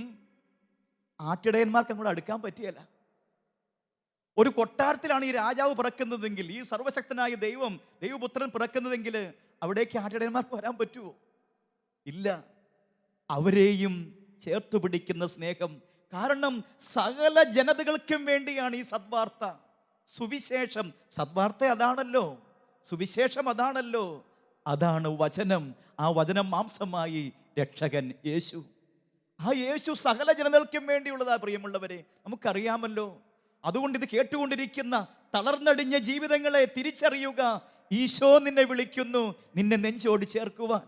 Speaker 2: ആട്ടിടയന്മാർക്ക് അങ്ങോട്ട് അടുക്കാൻ പറ്റിയല്ല. ഒരു കൊട്ടാരത്തിലാണ് ഈ രാജാവ് പിറക്കുന്നതെങ്കിൽ, ഈ സർവശക്തനായ ദൈവപുത്രൻ പിറക്കുന്നതെങ്കിൽ അവിടേക്ക് ആട്ടിടയന്മാർക്ക് വരാൻ പറ്റുമോ? ഇല്ല. അവരെയും ചേർത്തു പിടിക്കുന്ന സ്നേഹം. കാരണം സകല ജനതകൾക്കും വേണ്ടിയാണ് ഈ സദ്വാർത്ത, സുവിശേഷം. സദ്വാർത്ത അതാണല്ലോ, സുവിശേഷം അതാണല്ലോ. അതാണ് വചനം. ആ വചനം മാംസമായി രക്ഷകൻ യേശു. ആ യേശു സകല ജനതകൾക്കും വേണ്ടിയുള്ളതാ പ്രിയമുള്ളവരെ, നമുക്കറിയാമല്ലോ. അതുകൊണ്ട് ഇത് കേട്ടുകൊണ്ടിരിക്കുന്ന തളർന്നടിഞ്ഞ ജീവിതങ്ങളെ തിരിച്ചറിയുക. ഈശോ നിന്നെ വിളിക്കുന്നു, നിന്നെ നെഞ്ചോട് ചേർക്കുവാൻ.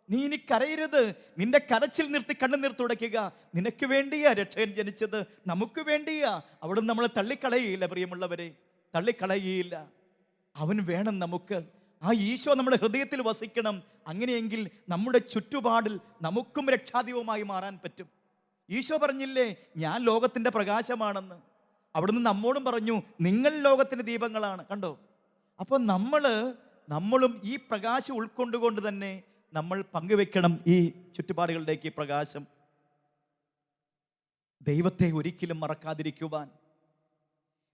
Speaker 2: നീ ഇനി കരയരുത്. നിന്റെ കരച്ചിൽ നിർത്തി കണ്ണുനീർ തുടയ്ക്കുക. നിനക്ക് വേണ്ടിയാ രക്ഷകൻ ജനിച്ചത്, നമുക്ക് വേണ്ടിയാ. അവിടെ നമ്മളെ തള്ളിക്കളയുകയില്ല പ്രിയമുള്ളവരെ, തള്ളിക്കളയുകയില്ല. അവൻ വേണം നമുക്ക്. ആ ഈശോ നമ്മുടെ ഹൃദയത്തിൽ വസിക്കണം. അങ്ങനെയെങ്കിൽ നമ്മുടെ ചുറ്റുപാടിൽ നമുക്കും രക്ഷാദീപമായി മാറാൻ പറ്റും. ഈശോ പറഞ്ഞില്ലേ, ഞാൻ ലോകത്തിൻ്റെ പ്രകാശമാണെന്ന്. അവിടുന്ന് നമ്മോടും പറഞ്ഞു, നിങ്ങൾ ലോകത്തിൻ്റെ ദീപങ്ങളാണ്. കണ്ടോ? അപ്പോൾ നമ്മളും ഈ പ്രകാശം ഉൾക്കൊണ്ടുകൊണ്ട് തന്നെ നമ്മൾ പങ്കുവെക്കണം ഈ ചുറ്റുപാടുകളിലേക്ക് പ്രകാശം. ദൈവത്തെ ഒരിക്കലും മറക്കാതിരിക്കുവാൻ.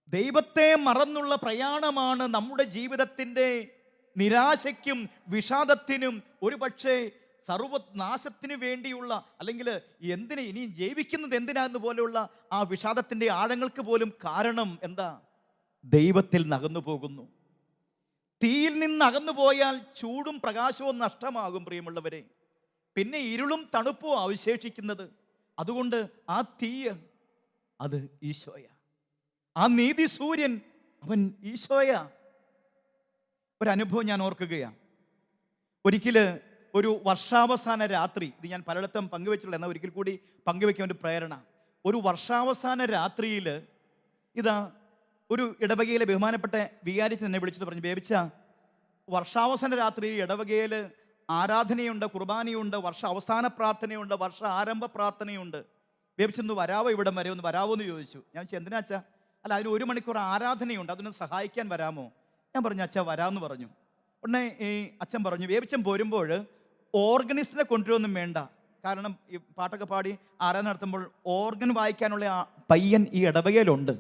Speaker 2: ദൈവത്തെ മറന്നുള്ള പ്രയാണമാണ് നമ്മുടെ ജീവിതത്തിൻ്റെ നിരാശയ്ക്കും വിഷാദത്തിനും ഒരുപക്ഷെ സർവനാശത്തിന് വേണ്ടിയുള്ള, അല്ലെങ്കിൽ എന്തിന് ഇനി ജീവിക്കുന്നത് എന്തിനാന്ന് പോലെയുള്ള ആ വിഷാദത്തിൻ്റെ ആഴങ്ങൾക്ക് പോലും കാരണം എന്താ? ദൈവത്തിൽ നകന്നു പോകുന്നു. തീയിൽ നിന്ന് അകന്നു പോയാൽ ചൂടും പ്രകാശവും നഷ്ടമാകും പ്രിയമുള്ളവരെ. പിന്നെ ഇരുളും തണുപ്പും അവശേഷിക്കുന്നത്. അതുകൊണ്ട് ആ തീയ് അത് ഈശോയ, ആ നീതി സൂര്യൻ അവൻ ഈശോയ. ഒരനുഭവം ഞാൻ ഓർക്കുകയാണ്. ഒരിക്കല് ഒരു വർഷാവസാന രാത്രി, ഇത് ഞാൻ പലയിടത്തും പങ്കുവെച്ചിട്ടുള്ള, എന്നാൽ ഒരിക്കൽ കൂടി പങ്കുവെക്കാൻ ഒരു പ്രേരണ. ഒരു വർഷാവസാന രാത്രിയിൽ ഇതാ ഒരു ഇടവകയിലെ ബഹുമാനപ്പെട്ട വികാരിച്ചൻ എന്നെ വിളിച്ചിട്ട് പറഞ്ഞു, ബേബിച്ച, വർഷാവസാന രാത്രി ഇടവകയിൽ ആരാധനയുണ്ട്, കുർബാനയുണ്ട്, വർഷ അവസാന പ്രാർത്ഥനയുണ്ട്, വർഷ ആരംഭ പ്രാർത്ഥനയുണ്ട്. ബേബിച്ചൊന്ന് വരാവോ, ഇവിടം വരെ ഒന്ന് വരാവോ എന്ന് ചോദിച്ചു. ഞാൻ ചോദിച്ചു, എന്തിനാച്ചാ? അല്ല, അതിന് 1 മണിക്കൂർ ആരാധനയുണ്ട്, അതിനൊന്ന് സഹായിക്കാൻ വരാമോ? ഞാൻ പറഞ്ഞു, അച്ഛാ വരാമെന്ന് പറഞ്ഞു. ഉടനെ ഈ അച്ഛൻ പറഞ്ഞു, ബേബിച്ചൻ പോരുമ്പോൾ ഓർഗനിസ്റ്റിനെ കൊണ്ടുവരൊന്നും വേണ്ട, കാരണം ഈ പാട്ടൊക്കെ പാടി ആരാധന നടത്തുമ്പോൾ ഓർഗൻ വായിക്കാനുള്ള പയ്യൻ ഈ ഇടവകയിലുണ്ട്,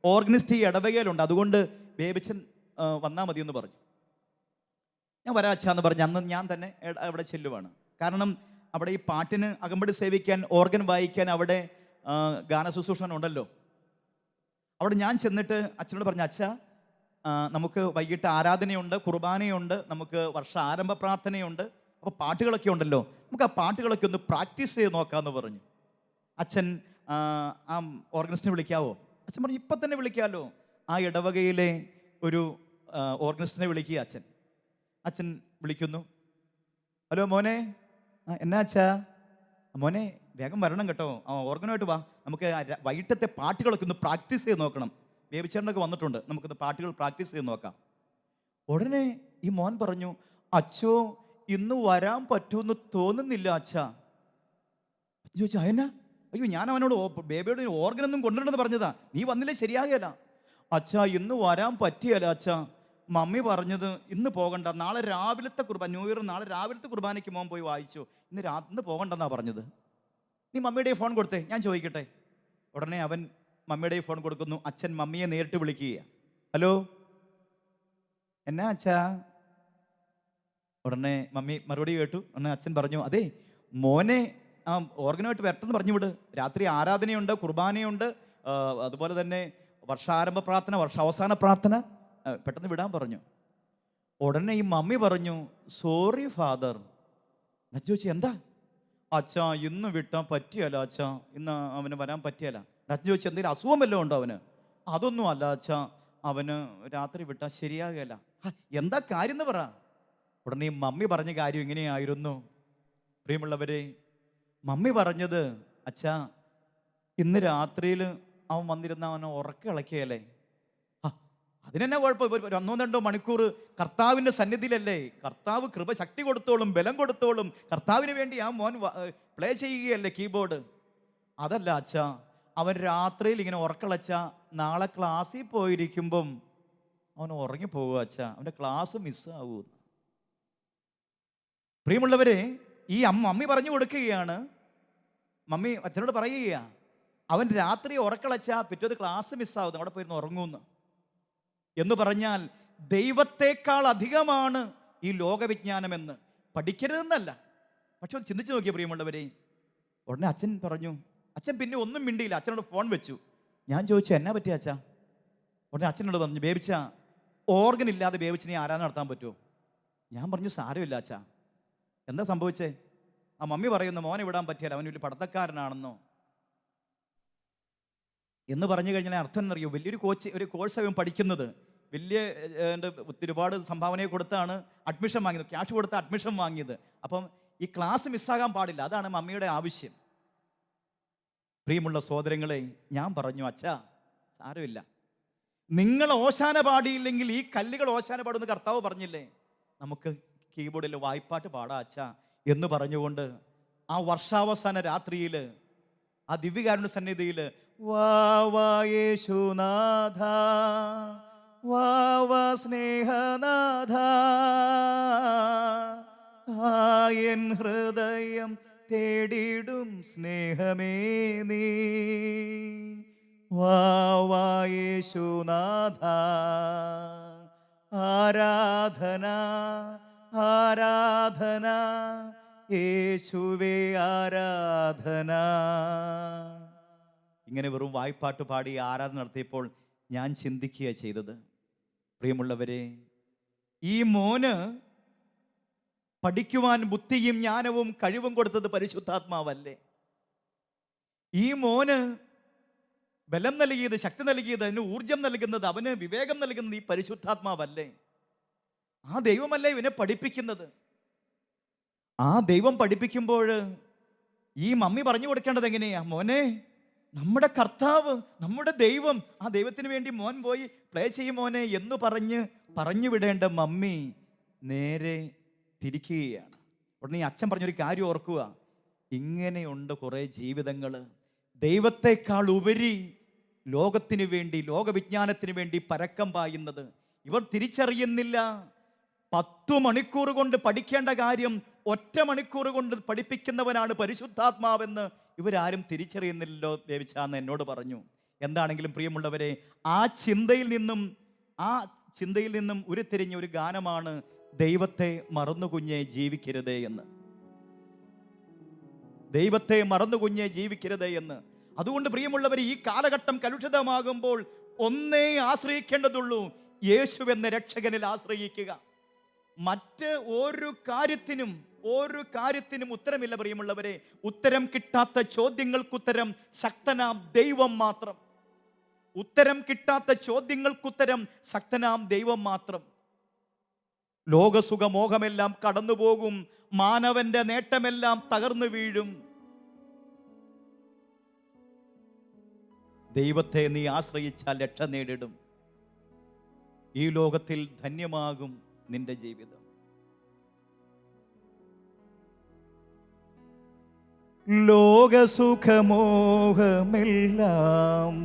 Speaker 2: ഓർഗനിസ്റ്റ് ഈ ഇടവകയിലുണ്ട്, അതുകൊണ്ട് ബേബിച്ചൻ വന്നാൽ മതി എന്ന് പറഞ്ഞു. ഞാൻ വരാ അച്ഛാന്ന് പറഞ്ഞ് അന്ന് ഞാൻ തന്നെ അവിടെ ചെല്ലുവാണ്. കാരണം അവിടെ ഈ പാട്ടിന് അകമ്പടി സേവിക്കാൻ, ഓർഗൻ വായിക്കാൻ അവിടെ ഗാനശുശ്രൂഷണം ഉണ്ടല്ലോ. അവിടെ ഞാൻ ചെന്നിട്ട് അച്ഛനോട് പറഞ്ഞു, അച്ഛാ നമുക്ക് വൈകിട്ട് ആരാധനയുണ്ട്, കുർബാനയുണ്ട്, നമുക്ക് വർഷ ആരംഭ പ്രാർത്ഥനയുണ്ട്, അപ്പോൾ പാട്ടുകളൊക്കെ ഉണ്ടല്ലോ, നമുക്ക് ആ പാട്ടുകളൊക്കെ ഒന്ന് പ്രാക്ടീസ് ചെയ്ത് നോക്കാമെന്ന് പറഞ്ഞു. അച്ഛൻ ആ ഓർഗനിസ്റ്റിനെ വിളിക്കാവോ? അച്ഛൻ പറഞ്ഞു, ഇപ്പം തന്നെ വിളിക്കാമല്ലോ. ആ ഇടവകയിലെ ഒരു ഓർഗനിസ്റ്റിനെ വിളിക്കുക അച്ഛൻ. അച്ഛൻ വിളിക്കുന്നു, ഹലോ മോനെ. എന്നാ അച്ഛാ? മോനെ വേഗം വരണം കേട്ടോ, ഓർഗനുമായിട്ട് വാ, നമുക്ക് വൈകിട്ടത്തെ പാട്ടുകളൊക്കെ ഒന്ന് പ്രാക്ടീസ് ചെയ്ത് നോക്കണം. ബേബിച്ചേട്ടനൊക്കെ വന്നിട്ടുണ്ട്, നമുക്കിന്ന് പാട്ടുകൾ പ്രാക്ടീസ് ചെയ്ത് നോക്കാം. ഉടനെ ഈ മോൻ പറഞ്ഞു, അച്ഛോ ഇന്ന് വരാൻ പറ്റുമെന്ന് തോന്നുന്നില്ല അച്ഛാ. അച്ഛൻ ചോദിച്ചു, അയന്നാ? അയ്യോ, ഞാൻ അവനോട് ബേബിയോട് ഓർഗനൊന്നും കൊണ്ടുവരണമെന്ന് പറഞ്ഞതാ, നീ വന്നില്ലേ ശരിയാകല. അച്ഛാ ഇന്ന് വരാൻ പറ്റിയല്ല അച്ഛാ, മമ്മി പറഞ്ഞത് ഇന്ന് പോകണ്ട, നാളെ രാവിലത്തെ കുർബാന, ന്യൂ ഇയർ നാളെ രാവിലത്തെ കുർബാനയ്ക്ക് മോൻ പോയി വായിച്ചു, ഇന്ന് പോകണ്ടെന്നാ പറഞ്ഞത്. നീ മമ്മിയുടെ ഫോൺ കൊടുത്തേ, ഞാൻ ചോദിക്കട്ടെ. ഉടനെ അവൻ മമ്മിയുടെ ഫോൺ കൊടുക്കുന്നു. അച്ഛൻ മമ്മിയെ നേരിട്ട് വിളിക്കുക, ഹലോ എന്നാ അച്ഛാ? ഉടനെ മമ്മി മറുപടി കേട്ടു. ഉടനെ അച്ഛൻ പറഞ്ഞു, അതെ മോനെ ആ ഓർഗനുമായിട്ട് വരട്ടെന്ന് പറഞ്ഞു വിട്, രാത്രി ആരാധനയുണ്ട്, കുർബാനയുണ്ട്, അതുപോലെ തന്നെ വർഷാരംഭ പ്രാർത്ഥന, വർഷ അവസാന പ്രാർത്ഥന, പെട്ടെന്ന് വിടാൻ പറഞ്ഞു. ഉടനെ ഈ മമ്മി പറഞ്ഞു, സോറി ഫാദർ. ഞാൻ ചോദിച്ചു, എന്താ? അച്ഛാ ഇന്ന് വിട്ടാൻ പറ്റിയല്ല അച്ഛാ, ഇന്ന് അവന് വരാൻ പറ്റിയല്ല. അച്ഛൻ ചോദിച്ചു, എന്തെങ്കിലും അസുഖം വല്ലതും ഉണ്ടോ അവന്? അതൊന്നും അല്ല അച്ഛാ, അവന് രാത്രി വിട്ടാൽ ശരിയാകല്ല. എന്താ കാര്യം എന്ന് പറ. ഉടനെ ഈ മമ്മി പറഞ്ഞ കാര്യം ഇങ്ങനെയായിരുന്നു പ്രിയമുള്ളവരെ. മമ്മി പറഞ്ഞത്, അച്ഛാ ഇന്ന് രാത്രിയിൽ അവൻ വന്നിരുന്ന അവനെ ഉറക്കിളക്കിയല്ലേ, അതിനെന്നാ കുഴപ്പം? 1-2 മണിക്കൂർ കർത്താവിൻ്റെ സന്നിധിയിലല്ലേ, കർത്താവ് കൃപ ശക്തി കൊടുത്തോളും, ബലം കൊടുത്തോളും, കർത്താവിന് വേണ്ടി ആ മോൻ പ്ലേ ചെയ്യുകയല്ലേ കീബോർഡ്. അതല്ല അച്ഛാ, അവൻ രാത്രിയിൽ ഇങ്ങനെ ഉറക്കളച്ച നാളെ ക്ലാസ്സിൽ പോയിരിക്കുമ്പം അവൻ ഉറങ്ങിപ്പോകുക അച്ഛാ, അവൻ്റെ ക്ലാസ് മിസ്സാവൂ. പ്രിയമുള്ളവരെ, ഈ മമ്മി പറഞ്ഞു കൊടുക്കുകയാണ്, മമ്മി അച്ഛനോട് പറയുക, അവൻ രാത്രി ഉറക്കളച്ച പിറ്റേത് ക്ലാസ് മിസ്സാവും, അവിടെ പോയിരുന്ന് ഉറങ്ങുമെന്ന്. എന്ന് പറഞ്ഞാൽ ദൈവത്തെക്കാൾ അധികമാണ് ഈ ലോകവിജ്ഞാനമെന്ന്. പഠിക്കരുതെന്നല്ല, പക്ഷെ ഒന്ന് ചിന്തിച്ചു നോക്കിയ പ്രിയമുള്ളവരെ. ഉടനെ അച്ഛൻ പറഞ്ഞു, അച്ഛൻ പിന്നെ ഒന്നും മിണ്ടിയില്ല, അച്ഛനോട് ഫോൺ വെച്ചു. ഞാൻ ചോദിച്ചു, എന്നാ പറ്റിയ അച്ഛാ? ഉടനെ അച്ഛനോട് പറഞ്ഞു, ബേബിച്ച ഓർഗൻ ഇല്ലാതെ ബേബിച്ചിനെ ആരാധന നടത്താൻ പറ്റുമോ? ഞാൻ പറഞ്ഞു, സാരമില്ല അച്ഛാ. എന്താ സംഭവിച്ചേ? ആ മമ്മി പറയുന്നു, മോനെ വിടാൻ പറ്റിയല്ല, അവൻ വലിയ പഠിത്തക്കാരനാണെന്നോ എന്ന് പറഞ്ഞു കഴിഞ്ഞാൽ അർത്ഥം എന്നറിയോ? വലിയൊരു കോഴ്സ് അവൻ പഠിക്കുന്നത്, വലിയ ഒരുപാട് സംഭാവനയെ കൊടുത്താണ് അഡ്മിഷൻ വാങ്ങിയത്, ക്യാഷ് കൊടുത്ത അഡ്മിഷൻ വാങ്ങിയത്. അപ്പം ഈ ക്ലാസ് മിസ്സാകാൻ പാടില്ല, അതാണ് മമ്മിയുടെ ആവശ്യം. പ്രിയമുള്ള സഹോദരങ്ങളെ, ഞാൻ പറഞ്ഞു, അച്ഛാ സാരമില്ല, നിങ്ങൾ ഓശാന പാടിയില്ലെങ്കിൽ ഈ കല്ലുകൾ ഓശാന പാടുമെന്ന് കർത്താവ് പറഞ്ഞില്ലേ, നമുക്ക് കീബോർഡിൽ വായ്പാട്ട് പാടാ അച്ഛാ എന്ന് പറഞ്ഞുകൊണ്ട് ആ വർഷാവസാന രാത്രിയിൽ ആ ദിവ്യകാരുണ്യ സന്നിധിയിൽ വാ വാ യേശുനാഥ, വാ വാ സ്നേഹനാഥ, എൻ ഹൃദയം തേടിടും സ്നേഹമേ നീ, വാ വാ യേശുനാഥ, ആരാധന ആരാധന യേശുവേ ആരാധന. ഇങ്ങനെ വെറും വായ്പാട്ട് പാടി ആരാധന നടത്തിയപ്പോൾ ഞാൻ ചിന്തിക്കുക ചെയ്തത്, പ്രിയമുള്ളവരെ, ഈ മോന് പഠിക്കുവാൻ ബുദ്ധിയും ജ്ഞാനവും കഴിവും കൊടുത്തത് പരിശുദ്ധാത്മാവല്ലേ? ഈ മോന് ബലം നൽകിയത്, ശക്തി നൽകിയത്, അതിന് ഊർജം നൽകുന്നത്, അവന് വിവേകം നൽകുന്നത് ഈ പരിശുദ്ധാത്മാവല്ലേ? ആ ദൈവമല്ലേ ഇവനെ പഠിപ്പിക്കുന്നത്? ആ ദൈവം പഠിപ്പിക്കുമ്പോൾ ഈ മമ്മി പറഞ്ഞു കൊടുക്കേണ്ടത് എങ്ങനെയാ? മോനെ, നമ്മുടെ കർത്താവ്, നമ്മുടെ ദൈവം, ആ ദൈവത്തിന് വേണ്ടി മോൻ പോയി പ്ലേ ചെയ്യും മോനെ എന്ന് പറഞ്ഞു വിടേണ്ട മമ്മി നേരെ തിരിക്കുകയാണ്. ഉടനെ അച്ഛൻ പറഞ്ഞൊരു കാര്യം ഓർക്കുക, ഇങ്ങനെയുണ്ട് കുറേ ജീവിതങ്ങൾ ദൈവത്തെക്കാൾ ഉപരി ലോകത്തിന് വേണ്ടി, ലോകവിജ്ഞാനത്തിന് വേണ്ടി പരക്കം പായുന്നത്. ഇവർ തിരിച്ചറിയുന്നില്ല 10 മണിക്കൂർ കൊണ്ട് പഠിക്കേണ്ട കാര്യം 1 മണിക്കൂർ കൊണ്ട് പഠിപ്പിക്കുന്നവനാണ് പരിശുദ്ധാത്മാവെന്ന് ഇവരാരും തിരിച്ചറിയുന്നില്ലല്ലോ ദേവിച്ചാന്ന് എന്നോട് പറഞ്ഞു. എന്താണെങ്കിലും പ്രിയമുള്ളവരെ, ആ ചിന്തയിൽ നിന്നും ഉരുത്തിരിഞ്ഞ ഒരു ഗാനമാണ് ദൈവത്തെ മറന്നു കുഞ്ഞെ ജീവിക്കരുതേ എന്ന്. ദൈവത്തെ മറന്നു കുഞ്ഞെ ജീവിക്കരുതേ എന്ന്. അതുകൊണ്ട് പ്രിയമുള്ളവർ, ഈ കാലഘട്ടം കലുഷിതമാകുമ്പോൾ ഒന്നേ ആശ്രയിക്കേണ്ടതുള്ളൂ, യേശു എന്ന രക്ഷകനിൽ ആശ്രയിക്കുക. മറ്റ് ഒരു കാര്യത്തിനും ഉത്തരമില്ല പ്രിയമുള്ളവരെ. ഉത്തരം കിട്ടാത്ത ചോദ്യങ്ങൾക്കുത്തരം ശക്തനാം ദൈവം മാത്രം. ഉത്തരം കിട്ടാത്ത ചോദ്യങ്ങൾക്കുത്തരം ശക്തനാം ദൈവം മാത്രം. ലോകസുഖമോഹമെല്ലാം കടന്നുപോകും, മാനവന്റെ നേട്ടമെല്ലാം തകർന്നു വീഴും. ദൈവത്തെ നീ ആശ്രയിച്ചാൽ രക്ഷ നേടിടും. ഈ ലോകത്തിൽ ധന്യമാകും നിന്റെ ജീവിതം. ലോകസുഖമോഹമെല്ലാം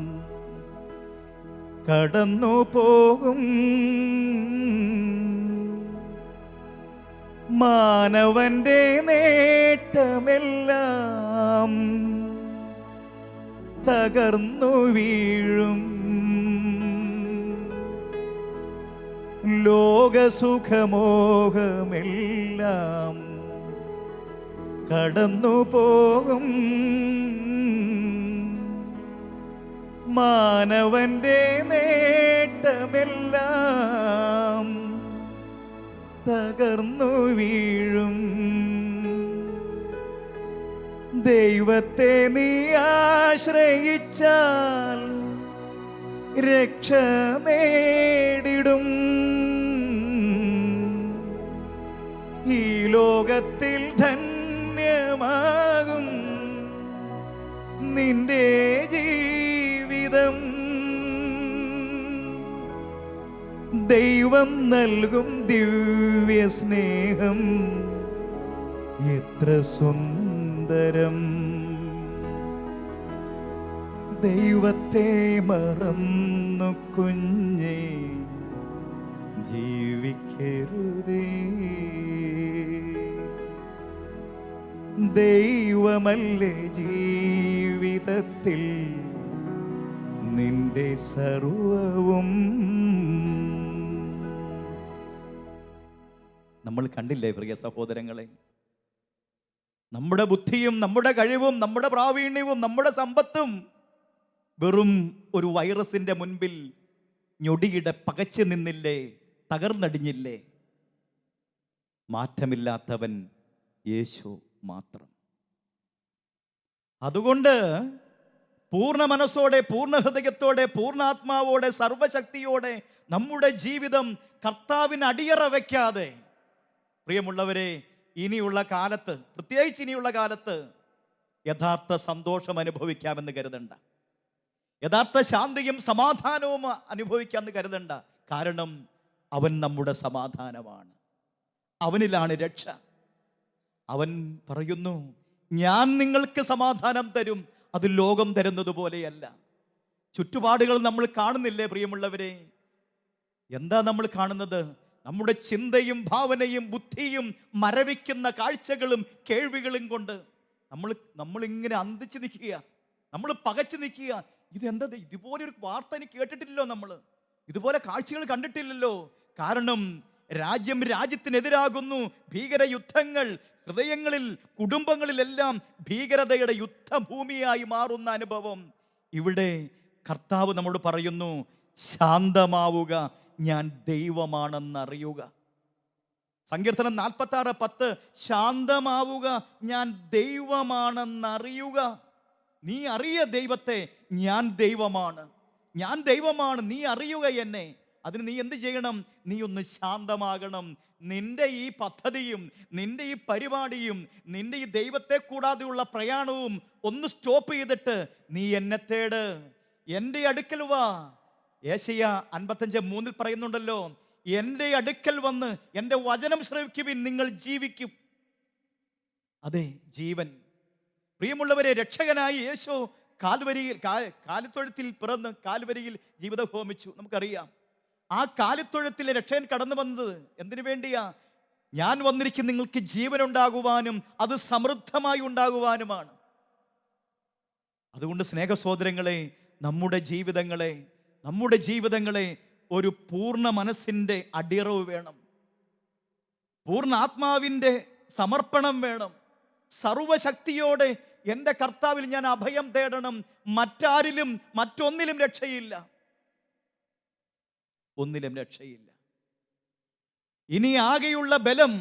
Speaker 2: കടന്നു പോകും, മാനവന്റെ നേട്ടമെല്ലാം തകർന്നു വീഴും. ലോകസുഖമോഹമെല്ലാം കടന്നു പോകും, മാനവന്റെ നേട്ടമെല്ലാം തകർന്നു വീഴും. ദൈവത്തെ നീ ആശ്രയിച്ചാൽ രക്ഷ നേടിടും. ഈ ലോകത്തിൽ ധന്യമാകും നിന്റെ ജീവിതം. ദൈവം നൽകും ദിവ്യ സ്നേഹം എത്ര സുന്ദരം. ദൈവത്തെ മറന്നു കുഞ്ഞേ ജീവിക്കരുതേ. ദൈവമല്ലേ ജീവിതത്തിൽ നിന്റെ സർവവും. നമ്മൾ കണ്ടില്ലേ പ്രിയ സഹോദരങ്ങളെ, നമ്മുടെ ബുദ്ധിയും നമ്മുടെ കഴിവും നമ്മുടെ പ്രാവീണ്യവും നമ്മുടെ സമ്പത്തും വെറും ഒരു വൈറസിന്റെ മുൻപിൽ ഞൊടിയിടെ പകച്ചു നിന്നില്ലേ, തകർന്നടിഞ്ഞില്ലേ? മാറ്റമില്ലാത്തവൻ യേശു മാത്രം. അതുകൊണ്ട് പൂർണ്ണ മനസ്സോടെ, പൂർണ്ണ ഹൃദയത്തോടെ, പൂർണ്ണാത്മാവോടെ, സർവശക്തിയോടെ നമ്മുടെ ജീവിതം കർത്താവിന് അടിയറ വയ്ക്കാതെ, പ്രിയമുള്ളവരെ, ഇനിയുള്ള കാലത്ത്, പ്രത്യേകിച്ച് ഇനിയുള്ള കാലത്ത് യഥാർത്ഥ സന്തോഷം അനുഭവിക്കാമെന്ന് കരുതണ്ട. യഥാർത്ഥ ശാന്തിയും സമാധാനവും അനുഭവിക്കാമെന്ന് കരുതണ്ട. കാരണം അവൻ നമ്മുടെ സമാധാനമാണ്. അവനിലാണ് രക്ഷ. അവൻ പറയുന്നു, ഞാൻ നിങ്ങൾക്ക് സമാധാനം തരും, അത് ലോകം തരുന്നത് പോലെയല്ല. ചുറ്റുപാടുകൾ നമ്മൾ കാണുന്നില്ലേ പ്രിയമുള്ളവരെ? എന്താ നമ്മൾ കാണുന്നത്? നമ്മുടെ ചിന്തയും ഭാവനയും ബുദ്ധിയും മരവിക്കുന്ന കാഴ്ചകളും കേൾവികളും കൊണ്ട് നമ്മളിങ്ങനെ അന്തിച്ച് നിൽക്കുക, നമ്മൾ പകച്ചു നിൽക്കുക. ഇതെന്താ, ഇതുപോലെ ഒരു വാർത്ത എനിക്ക് കേട്ടിട്ടില്ലല്ലോ, നമ്മൾ ഇതുപോലെ കാഴ്ചകൾ കണ്ടിട്ടില്ലല്ലോ. കാരണം രാജ്യം രാജ്യത്തിനെതിരാകുന്നു, ഭീകര യുദ്ധങ്ങൾ, ഹൃദയങ്ങളിൽ, കുടുംബങ്ങളിലെല്ലാം ഭീകരതയുടെ യുദ്ധഭൂമിയായി മാറുന്ന അനുഭവം. ഇവിടെ കർത്താവ് നമ്മോട് പറയുന്നു, ശാന്തമാവുക, ഞാൻ ദൈവമാണെന്നറിയുക. സങ്കീർത്തനം 46:10, ശാന്തമാവുക, ഞാൻ ദൈവമാണെന്നറിയുക. നീ അറിയ ദൈവത്തെ, ഞാൻ ദൈവമാണ്, ഞാൻ ദൈവമാണ്, നീ അറിയുക എന്നെ. അതിന് നീ എന്ത് ചെയ്യണം? നീ ഒന്ന് ശാന്തമാകണം. നിന്റെ ഈ പദ്ധതിയും നിന്റെ ഈ പരിപാടിയും നിന്റെ ഈ ദൈവത്തെ കൂടാതെയുള്ള പ്രയാണവും ഒന്ന് സ്റ്റോപ്പ് ചെയ്തിട്ട് നീ എന്നെ തേട്, എൻ്റെ അടുക്കൽ വാ. യേശയ്യ 55:3 പറയുന്നുണ്ടല്ലോ, എൻ്റെ അടുക്കൽ വന്ന് എൻ്റെ വചനം ശ്രവിക്കുവിൻ, നിങ്ങൾ ജീവിക്കും. അതെ, ജീവൻ. പ്രിയമുള്ളവരെ, രക്ഷകനായി യേശു കാലിത്തൊഴുത്തിൽ പിറന്ന് കാൽവരിയിൽ ജീവിതം ഹോമിച്ചു. നമുക്കറിയാം, ആ കാലിത്തൊഴുത്തിലെ രക്ഷകൻ കടന്നു വന്നത് എന്തിനു വേണ്ടിയാ? ഞാൻ വന്നിരിക്കും നിങ്ങൾക്ക് ജീവൻ ഉണ്ടാകുവാനും അത് സമൃദ്ധമായി ഉണ്ടാകുവാനുമാണ്. അതുകൊണ്ട് സ്നേഹ സഹോദരങ്ങളെ, നമ്മുടെ ജീവിതങ്ങളെ ഒരു പൂർണ്ണ മനസ്സിൻ്റെ അടിയറവ് വേണം, പൂർണ്ണ ആത്മാവിൻ്റെ സമർപ്പണം വേണം. സർവശക്തിയോടെ എൻ്റെ കർത്താവിൽ ഞാൻ അഭയം തേടണം. മറ്റാരിലും മറ്റൊന്നിലും രക്ഷയില്ല, ഒന്നിലും രക്ഷയില്ല. ഇനി ആകെയുള്ള ബലം,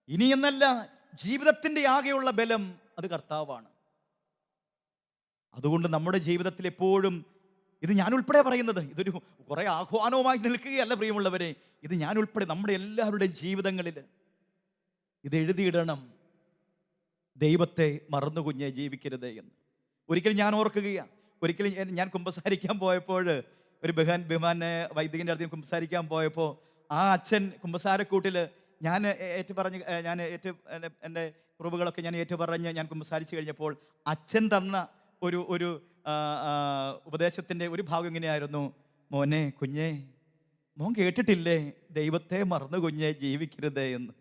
Speaker 2: ഇനി എന്നല്ല, ജീവിതത്തിൻ്റെ ആകെയുള്ള ബലം അത് കർത്താവാണ്. അതുകൊണ്ട് നമ്മുടെ ജീവിതത്തിൽ എപ്പോഴും, ഇത് ഞാൻ ഉൾപ്പെടെ പറയുന്നത്, ഇതൊരു കുറെ ആഹ്വാനവുമായി നിൽക്കുകയല്ല പ്രിയമുള്ളവരെ, ഇത് ഞാൻ ഉൾപ്പെടെ നമ്മുടെ എല്ലാവരുടെയും ജീവിതങ്ങളിൽ ഇത് എഴുതിയിടണം. ദൈവത്തെ മറന്നു കുഞ്ഞെ ജീവിക്കരുത് എന്ന്. ഒരിക്കലും ഞാൻ ഓർക്കുകയാണ്, ഒരിക്കലും ഞാൻ കുമ്പസാരിക്കാൻ പോയപ്പോൾ, ഒരു ബഹുമാൻ വൈദികൻ്റെ അടുത്ത് കുമ്പസാരിക്കാൻ പോയപ്പോൾ, ആ അച്ഛൻ കുമ്പസാരക്കൂട്ടിൽ ഞാൻ എൻ്റെ കുറവുകളൊക്കെ ഞാൻ ഏറ്റുപറഞ്ഞ് ഞാൻ കുമ്പസാരിച്ച് കഴിഞ്ഞപ്പോൾ അച്ഛൻ തന്ന ഒരു ഉപദേശത്തിൻ്റെ ഒരു ഭാഗം ഇങ്ങനെയായിരുന്നു, മോനെ കുഞ്ഞേ, മോൻ കേട്ടിട്ടില്ലേ ദൈവത്തെ മറന്നു കുഞ്ഞെ ജീവിക്കരുത് എന്ന്.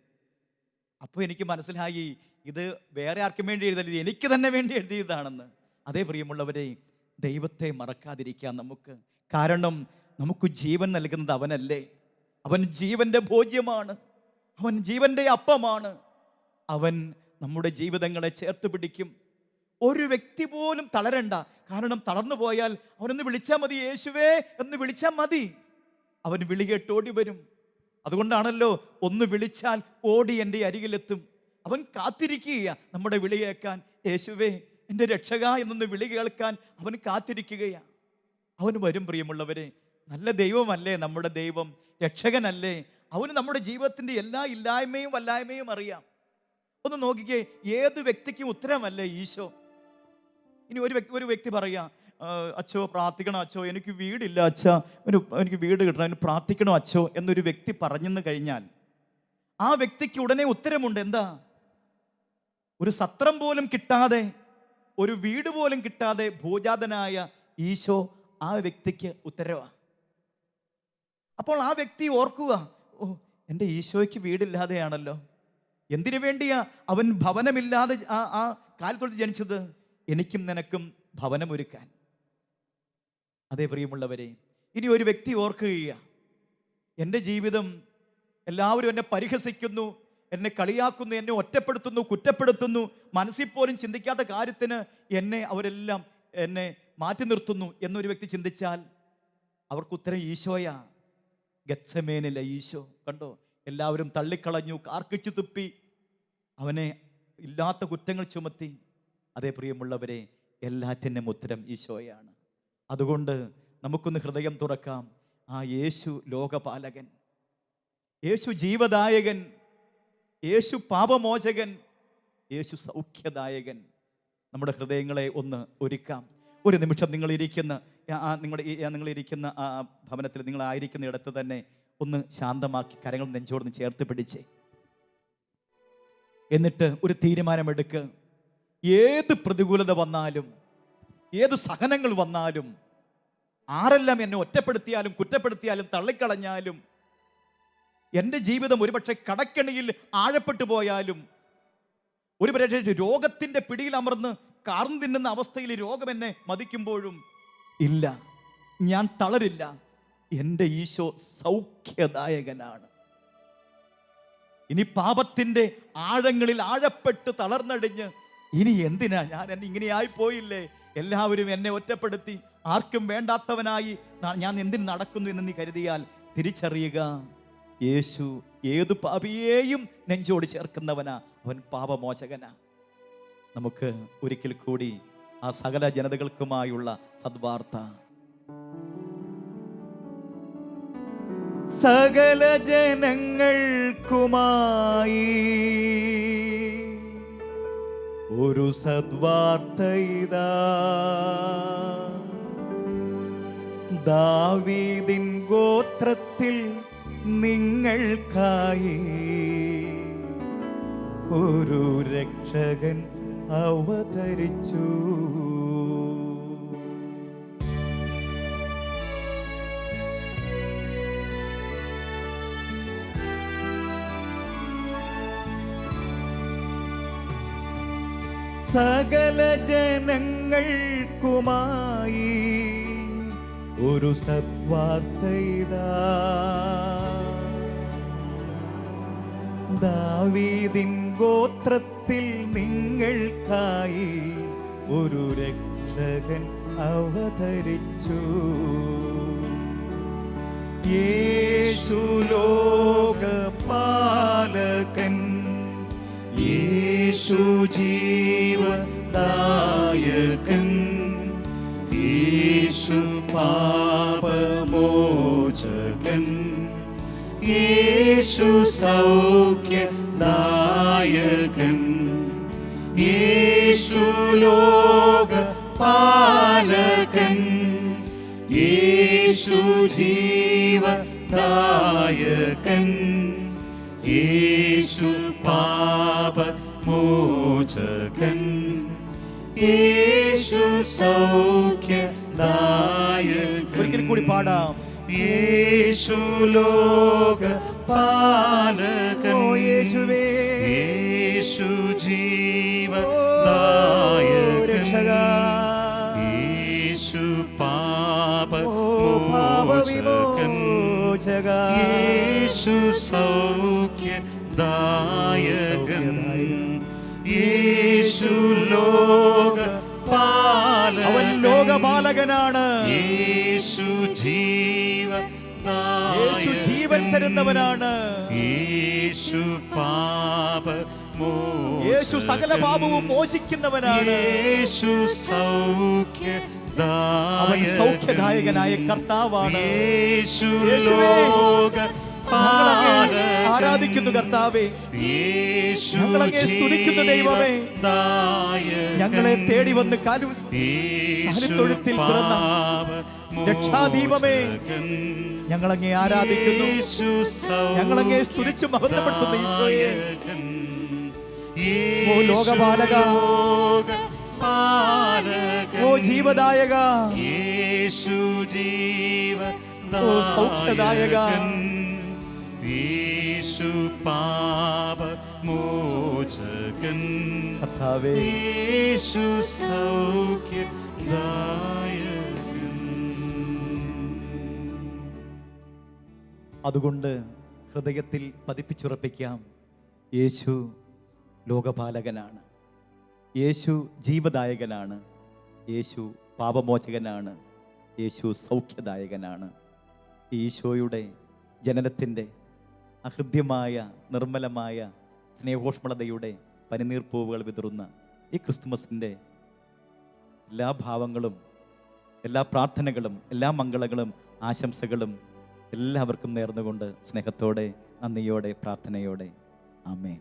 Speaker 2: അപ്പോൾ എനിക്ക് മനസ്സിലായി, ഇത് വേറെ ആർക്കും വേണ്ടി എഴുതല്ല, ഇത് എനിക്ക് തന്നെ വേണ്ടി എഴുതിയതാണെന്ന്. അതേ പ്രിയമുള്ളവരെ, ദൈവത്തെ മറക്കാതിരിക്കാം നമുക്ക്. കാരണം നമുക്ക് ജീവൻ നൽകുന്നത് അവനല്ലേ. അവൻ ജീവന്റെ ഭോജ്യമാണ്, അവൻ ജീവന്റെ അപ്പമാണ്. അവൻ നമ്മുടെ ജീവിതങ്ങളെ ചേർത്ത് പിടിക്കും. ഒരു വ്യക്തി പോലും തളരണ്ട. കാരണം തളർന്നു പോയാൽ അവനൊന്ന് വിളിച്ചാൽ മതി, യേശുവേ എന്ന് വിളിച്ചാൽ മതി, അവൻ വിളി കേട്ട് ഓടി വരും. അതുകൊണ്ടാണല്ലോ, ഒന്ന് വിളിച്ചാൽ ഓടി എൻ്റെ അരികിലെത്തും. അവൻ കാത്തിരിക്കുക നമ്മുടെ വിളി കേൾക്കാൻ. യേശുവേ എൻ്റെ രക്ഷക എന്നൊന്ന് വിളി കേൾക്കാൻ അവൻ കാത്തിരിക്കുകയാണ്. അവൻ വരും. പ്രിയമുള്ളവരെ, നല്ല ദൈവമല്ലേ നമ്മുടെ ദൈവം, രക്ഷകനല്ലേ. അവന് നമ്മുടെ ജീവിതത്തിൻ്റെ എല്ലാ ഇല്ലായ്മയും വല്ലായ്മയും അറിയാം. ഒന്ന് നോക്കിക്കേ, ഏത് വ്യക്തിക്കും ഉത്തരമല്ലേ ഈശോ. ഇനി ഒരു വ്യക്തി പറയാ, അച്ഛോ പ്രാർത്ഥിക്കണം അച്ഛോ, എനിക്ക് വീടില്ല അച്ഛാ, എനിക്ക് വീട് കിട്ടണം, അതിന് പ്രാർത്ഥിക്കണോ അച്ഛോ എന്നൊരു വ്യക്തി പറഞ്ഞെന്ന് കഴിഞ്ഞാൽ ആ വ്യക്തിക്ക് ഉടനെ ഉത്തരമുണ്ട്. എന്താ? ഒരു സത്രം പോലും കിട്ടാതെ, ഒരു വീട് പോലും കിട്ടാതെ ഭൂജാതനായ ഈശോ ആ വ്യക്തിക്ക് ഉത്തരവാ. അപ്പോൾ ആ വ്യക്തി ഓർക്കുക, ഓ, എൻ്റെ ഈശോയ്ക്ക് വീടില്ലാതെയാണല്ലോ, എന്തിനു വേണ്ടിയാ അവൻ ഭവനമില്ലാതെ ആ കാലത്തൊട്ട് ജനിച്ചത്? എനിക്കും നിനക്കും ഭവനമൊരുക്കാൻ. അതേ പ്രിയമുള്ളവരെ, ഇനി ഒരു വ്യക്തി ഓർക്കുക, എൻ്റെ ജീവിതം എല്ലാവരും എന്നെ പരിഹസിക്കുന്നു, എന്നെ കളിയാക്കുന്നു, എന്നെ ഒറ്റപ്പെടുത്തുന്നു, കുറ്റപ്പെടുത്തുന്നു, മനസ്സിൽ പോലും ചിന്തിക്കാത്ത കാര്യത്തിന് അവരെല്ലാം എന്നെ മാറ്റി നിർത്തുന്നു എന്നൊരു വ്യക്തി ചിന്തിച്ചാൽ അവർക്ക് ഉത്തരം ഈശോയാ. ഗത്സമേനിലെ ഈശോ കണ്ടോ, എല്ലാവരും തള്ളിക്കളഞ്ഞു, കാർക്കിച്ചു തുപ്പി, അവനെ ഇല്ലാത്ത കുറ്റങ്ങൾ ചുമത്തി. അതേ പ്രിയമുള്ളവരെ, എല്ലാറ്റിനും ഉത്തരം ഈശോയാണ്. അതുകൊണ്ട് നമുക്കൊന്ന് ഹൃദയം തുറക്കാം. ആ യേശു ലോകപാലകൻ, യേശു ജീവദായകൻ, യേശു പാപമോചകൻ, യേശു സൗഖ്യദായകൻ. നമ്മുടെ ഹൃദയങ്ങളെ ഒന്ന് ഒരുക്കാം. ഒരു നിമിഷം നിങ്ങളിരിക്കുന്ന ആ ഭവനത്തിൽ, നിങ്ങളായിരിക്കുന്ന ഇടത്ത് തന്നെ ഒന്ന് ശാന്തമാക്കി കരങ്ങൾ നെഞ്ചോടൊന്ന് ചേർത്ത് പിടിച്ച്, എന്നിട്ട് ഒരു തീരുമാനമെടുക്കുക. ഏത് പ്രതികൂലത വന്നാലും, ഏത് സഹനങ്ങൾ വന്നാലും, ആരെല്ലാം എന്നെ ഒറ്റപ്പെടുത്തിയാലും കുറ്റപ്പെടുത്തിയാലും തള്ളിക്കളഞ്ഞാലും, എൻ്റെ ജീവിതം ഒരുപക്ഷെ കടക്കെണിയിൽ ആഴപ്പെട്ടു പോയാലും, ഒരുപക്ഷെ രോഗത്തിൻ്റെ പിടിയിൽ അമർന്ന് കാർന്നു തിന്നുന്ന അവസ്ഥയിൽ രോഗം എന്നെ മതിക്കുമ്പോഴും, ഇല്ല, ഞാൻ തളരില്ല. എൻ്റെ ഈശോ സൗഖ്യദായകനാണ്. ഇനി പാപത്തിൻ്റെ ആഴങ്ങളിൽ ആഴപ്പെട്ട് തളർന്നടിഞ്ഞ് ഇനി എന്തിനാ ഞാൻ ഇങ്ങനെയായി പോയില്ലേ, എല്ലാവരും എന്നെ ഒറ്റപ്പെടുത്തി, ആർക്കും വേണ്ടാത്തവനായി ഞാൻ എന്തിന് നടക്കുന്നു എന്ന് നീ കരുതിയാൽ തിരിച്ചറിയുക, യേശു ഏതു പാപിയെയും നെഞ്ചോട് ചേർക്കുന്നവനാ, അവൻ പാപമോചകനാ. നമുക്ക് ഒരിക്കൽ കൂടി ആ സകല ജനതകൾക്കുമായുള്ള സദ്വാർത്ത. സകല ജനങ്ങൾക്കുമായി ഒരു സദ്വാർത്ത ഇതാ, ദാവീദിൻ ഗോത്രത്തിൽ നിങ്ങൾക്കായി ഒരു രക്ഷകൻ അവതരിച്ചു. സകല ജനങ്ങൾക്കുമായി ഒരു സദ്വാർത്ത ഇതാ, ദാവീദിൻ ഗോത്രത്തിൽ നിങ്ങൾക്കായി ഒരു രക്ഷകൻ അവതരിച്ചു. യേശു ലോകപാലകൻ,
Speaker 1: യേശു ജീവദായകൻ, യേശു പാപമോചകൻ, യേശു സൗഖ്യദായകൻ, യേശു ലോകപാലകൻ, യേശു ജീവദായകൻ, യേശു പാപമോചകൻ, യേശു സൗഖ്യദായകൻ.
Speaker 2: ഒരിക്കൽ കൂടി പാടാം.
Speaker 1: യേശു ലോകപാലകൻ,
Speaker 2: യേശുവേ,
Speaker 1: യേശു ജീവദായകൻ, യേശു പാപമോചകൻ, യേശു സൗഖ്യദായകൻ, യേശു ലോകപാലകൻ,
Speaker 2: അവൻ ലോകപാലകനാണ്.
Speaker 1: യേശു
Speaker 2: യേശു ജീവൻ തരുന്നവനാണ്.
Speaker 1: യേശു പാപമോചകൻ,
Speaker 2: യേശു സകല പാപവും മോചിക്കുന്നവനാണ്.
Speaker 1: യേശു
Speaker 2: അവൻ സൗഖ്യദായകനായ കർത്താവാണ്.
Speaker 1: യേശു
Speaker 2: ആരാധിക്കുന്നു കർത്താവേ, ഞങ്ങളങ്ങേ സ്തുതിക്കുന്നു ദൈവമേ. ഞങ്ങളെ തേടി വന്ന് കാലിത്തൊഴുത്തിൽ പിറന്ന രക്ഷാദീപമേ, ഞങ്ങളങ്ങേ ആരാധിക്കുന്നു, ഞങ്ങളങ്ങേ സ്തുതിച്ചു മഹത്വപ്പെടുത്തുന്നു ഈശോയെ. ഓ ലോകപാലക, ഓ ജീവദായക,
Speaker 1: യേശു ജീവദായകൻ,
Speaker 2: ഓ സൗഖ്യദായക,
Speaker 1: യേശു പാപമോചകൻ,
Speaker 2: കർത്താവേ,
Speaker 1: യേശു സൗഖ്യദായകൻ.
Speaker 2: അതുകൊണ്ട് ഹൃദയത്തിൽ പതിപ്പിച്ചുറപ്പിക്കാം, യേശു ലോകപാലകനാണ്, യേശു ജീവദായകനാണ്, യേശു പാപമോചകനാണ്, യേശു സൗഖ്യദായകനാണ്. ഈശോയുടെ ജനനത്തിൻ്റെ അഹൃദ്യമായ നിർമ്മലമായ സ്നേഹോഷ്മളതയുടെ പനിനീർപ്പൂവുകൾ വിതറുന്ന ഈ ക്രിസ്തുമസിൻ്റെ എല്ലാ ഭാവങ്ങളും, എല്ലാ പ്രാർത്ഥനകളും, എല്ലാ മംഗളങ്ങളും, ആശംസകളും എല്ലാവർക്കും നേർന്നുകൊണ്ട് സ്നേഹത്തോടെ, നന്ദിയോടെ, പ്രാർത്ഥനയോടെ, ആമേൻ.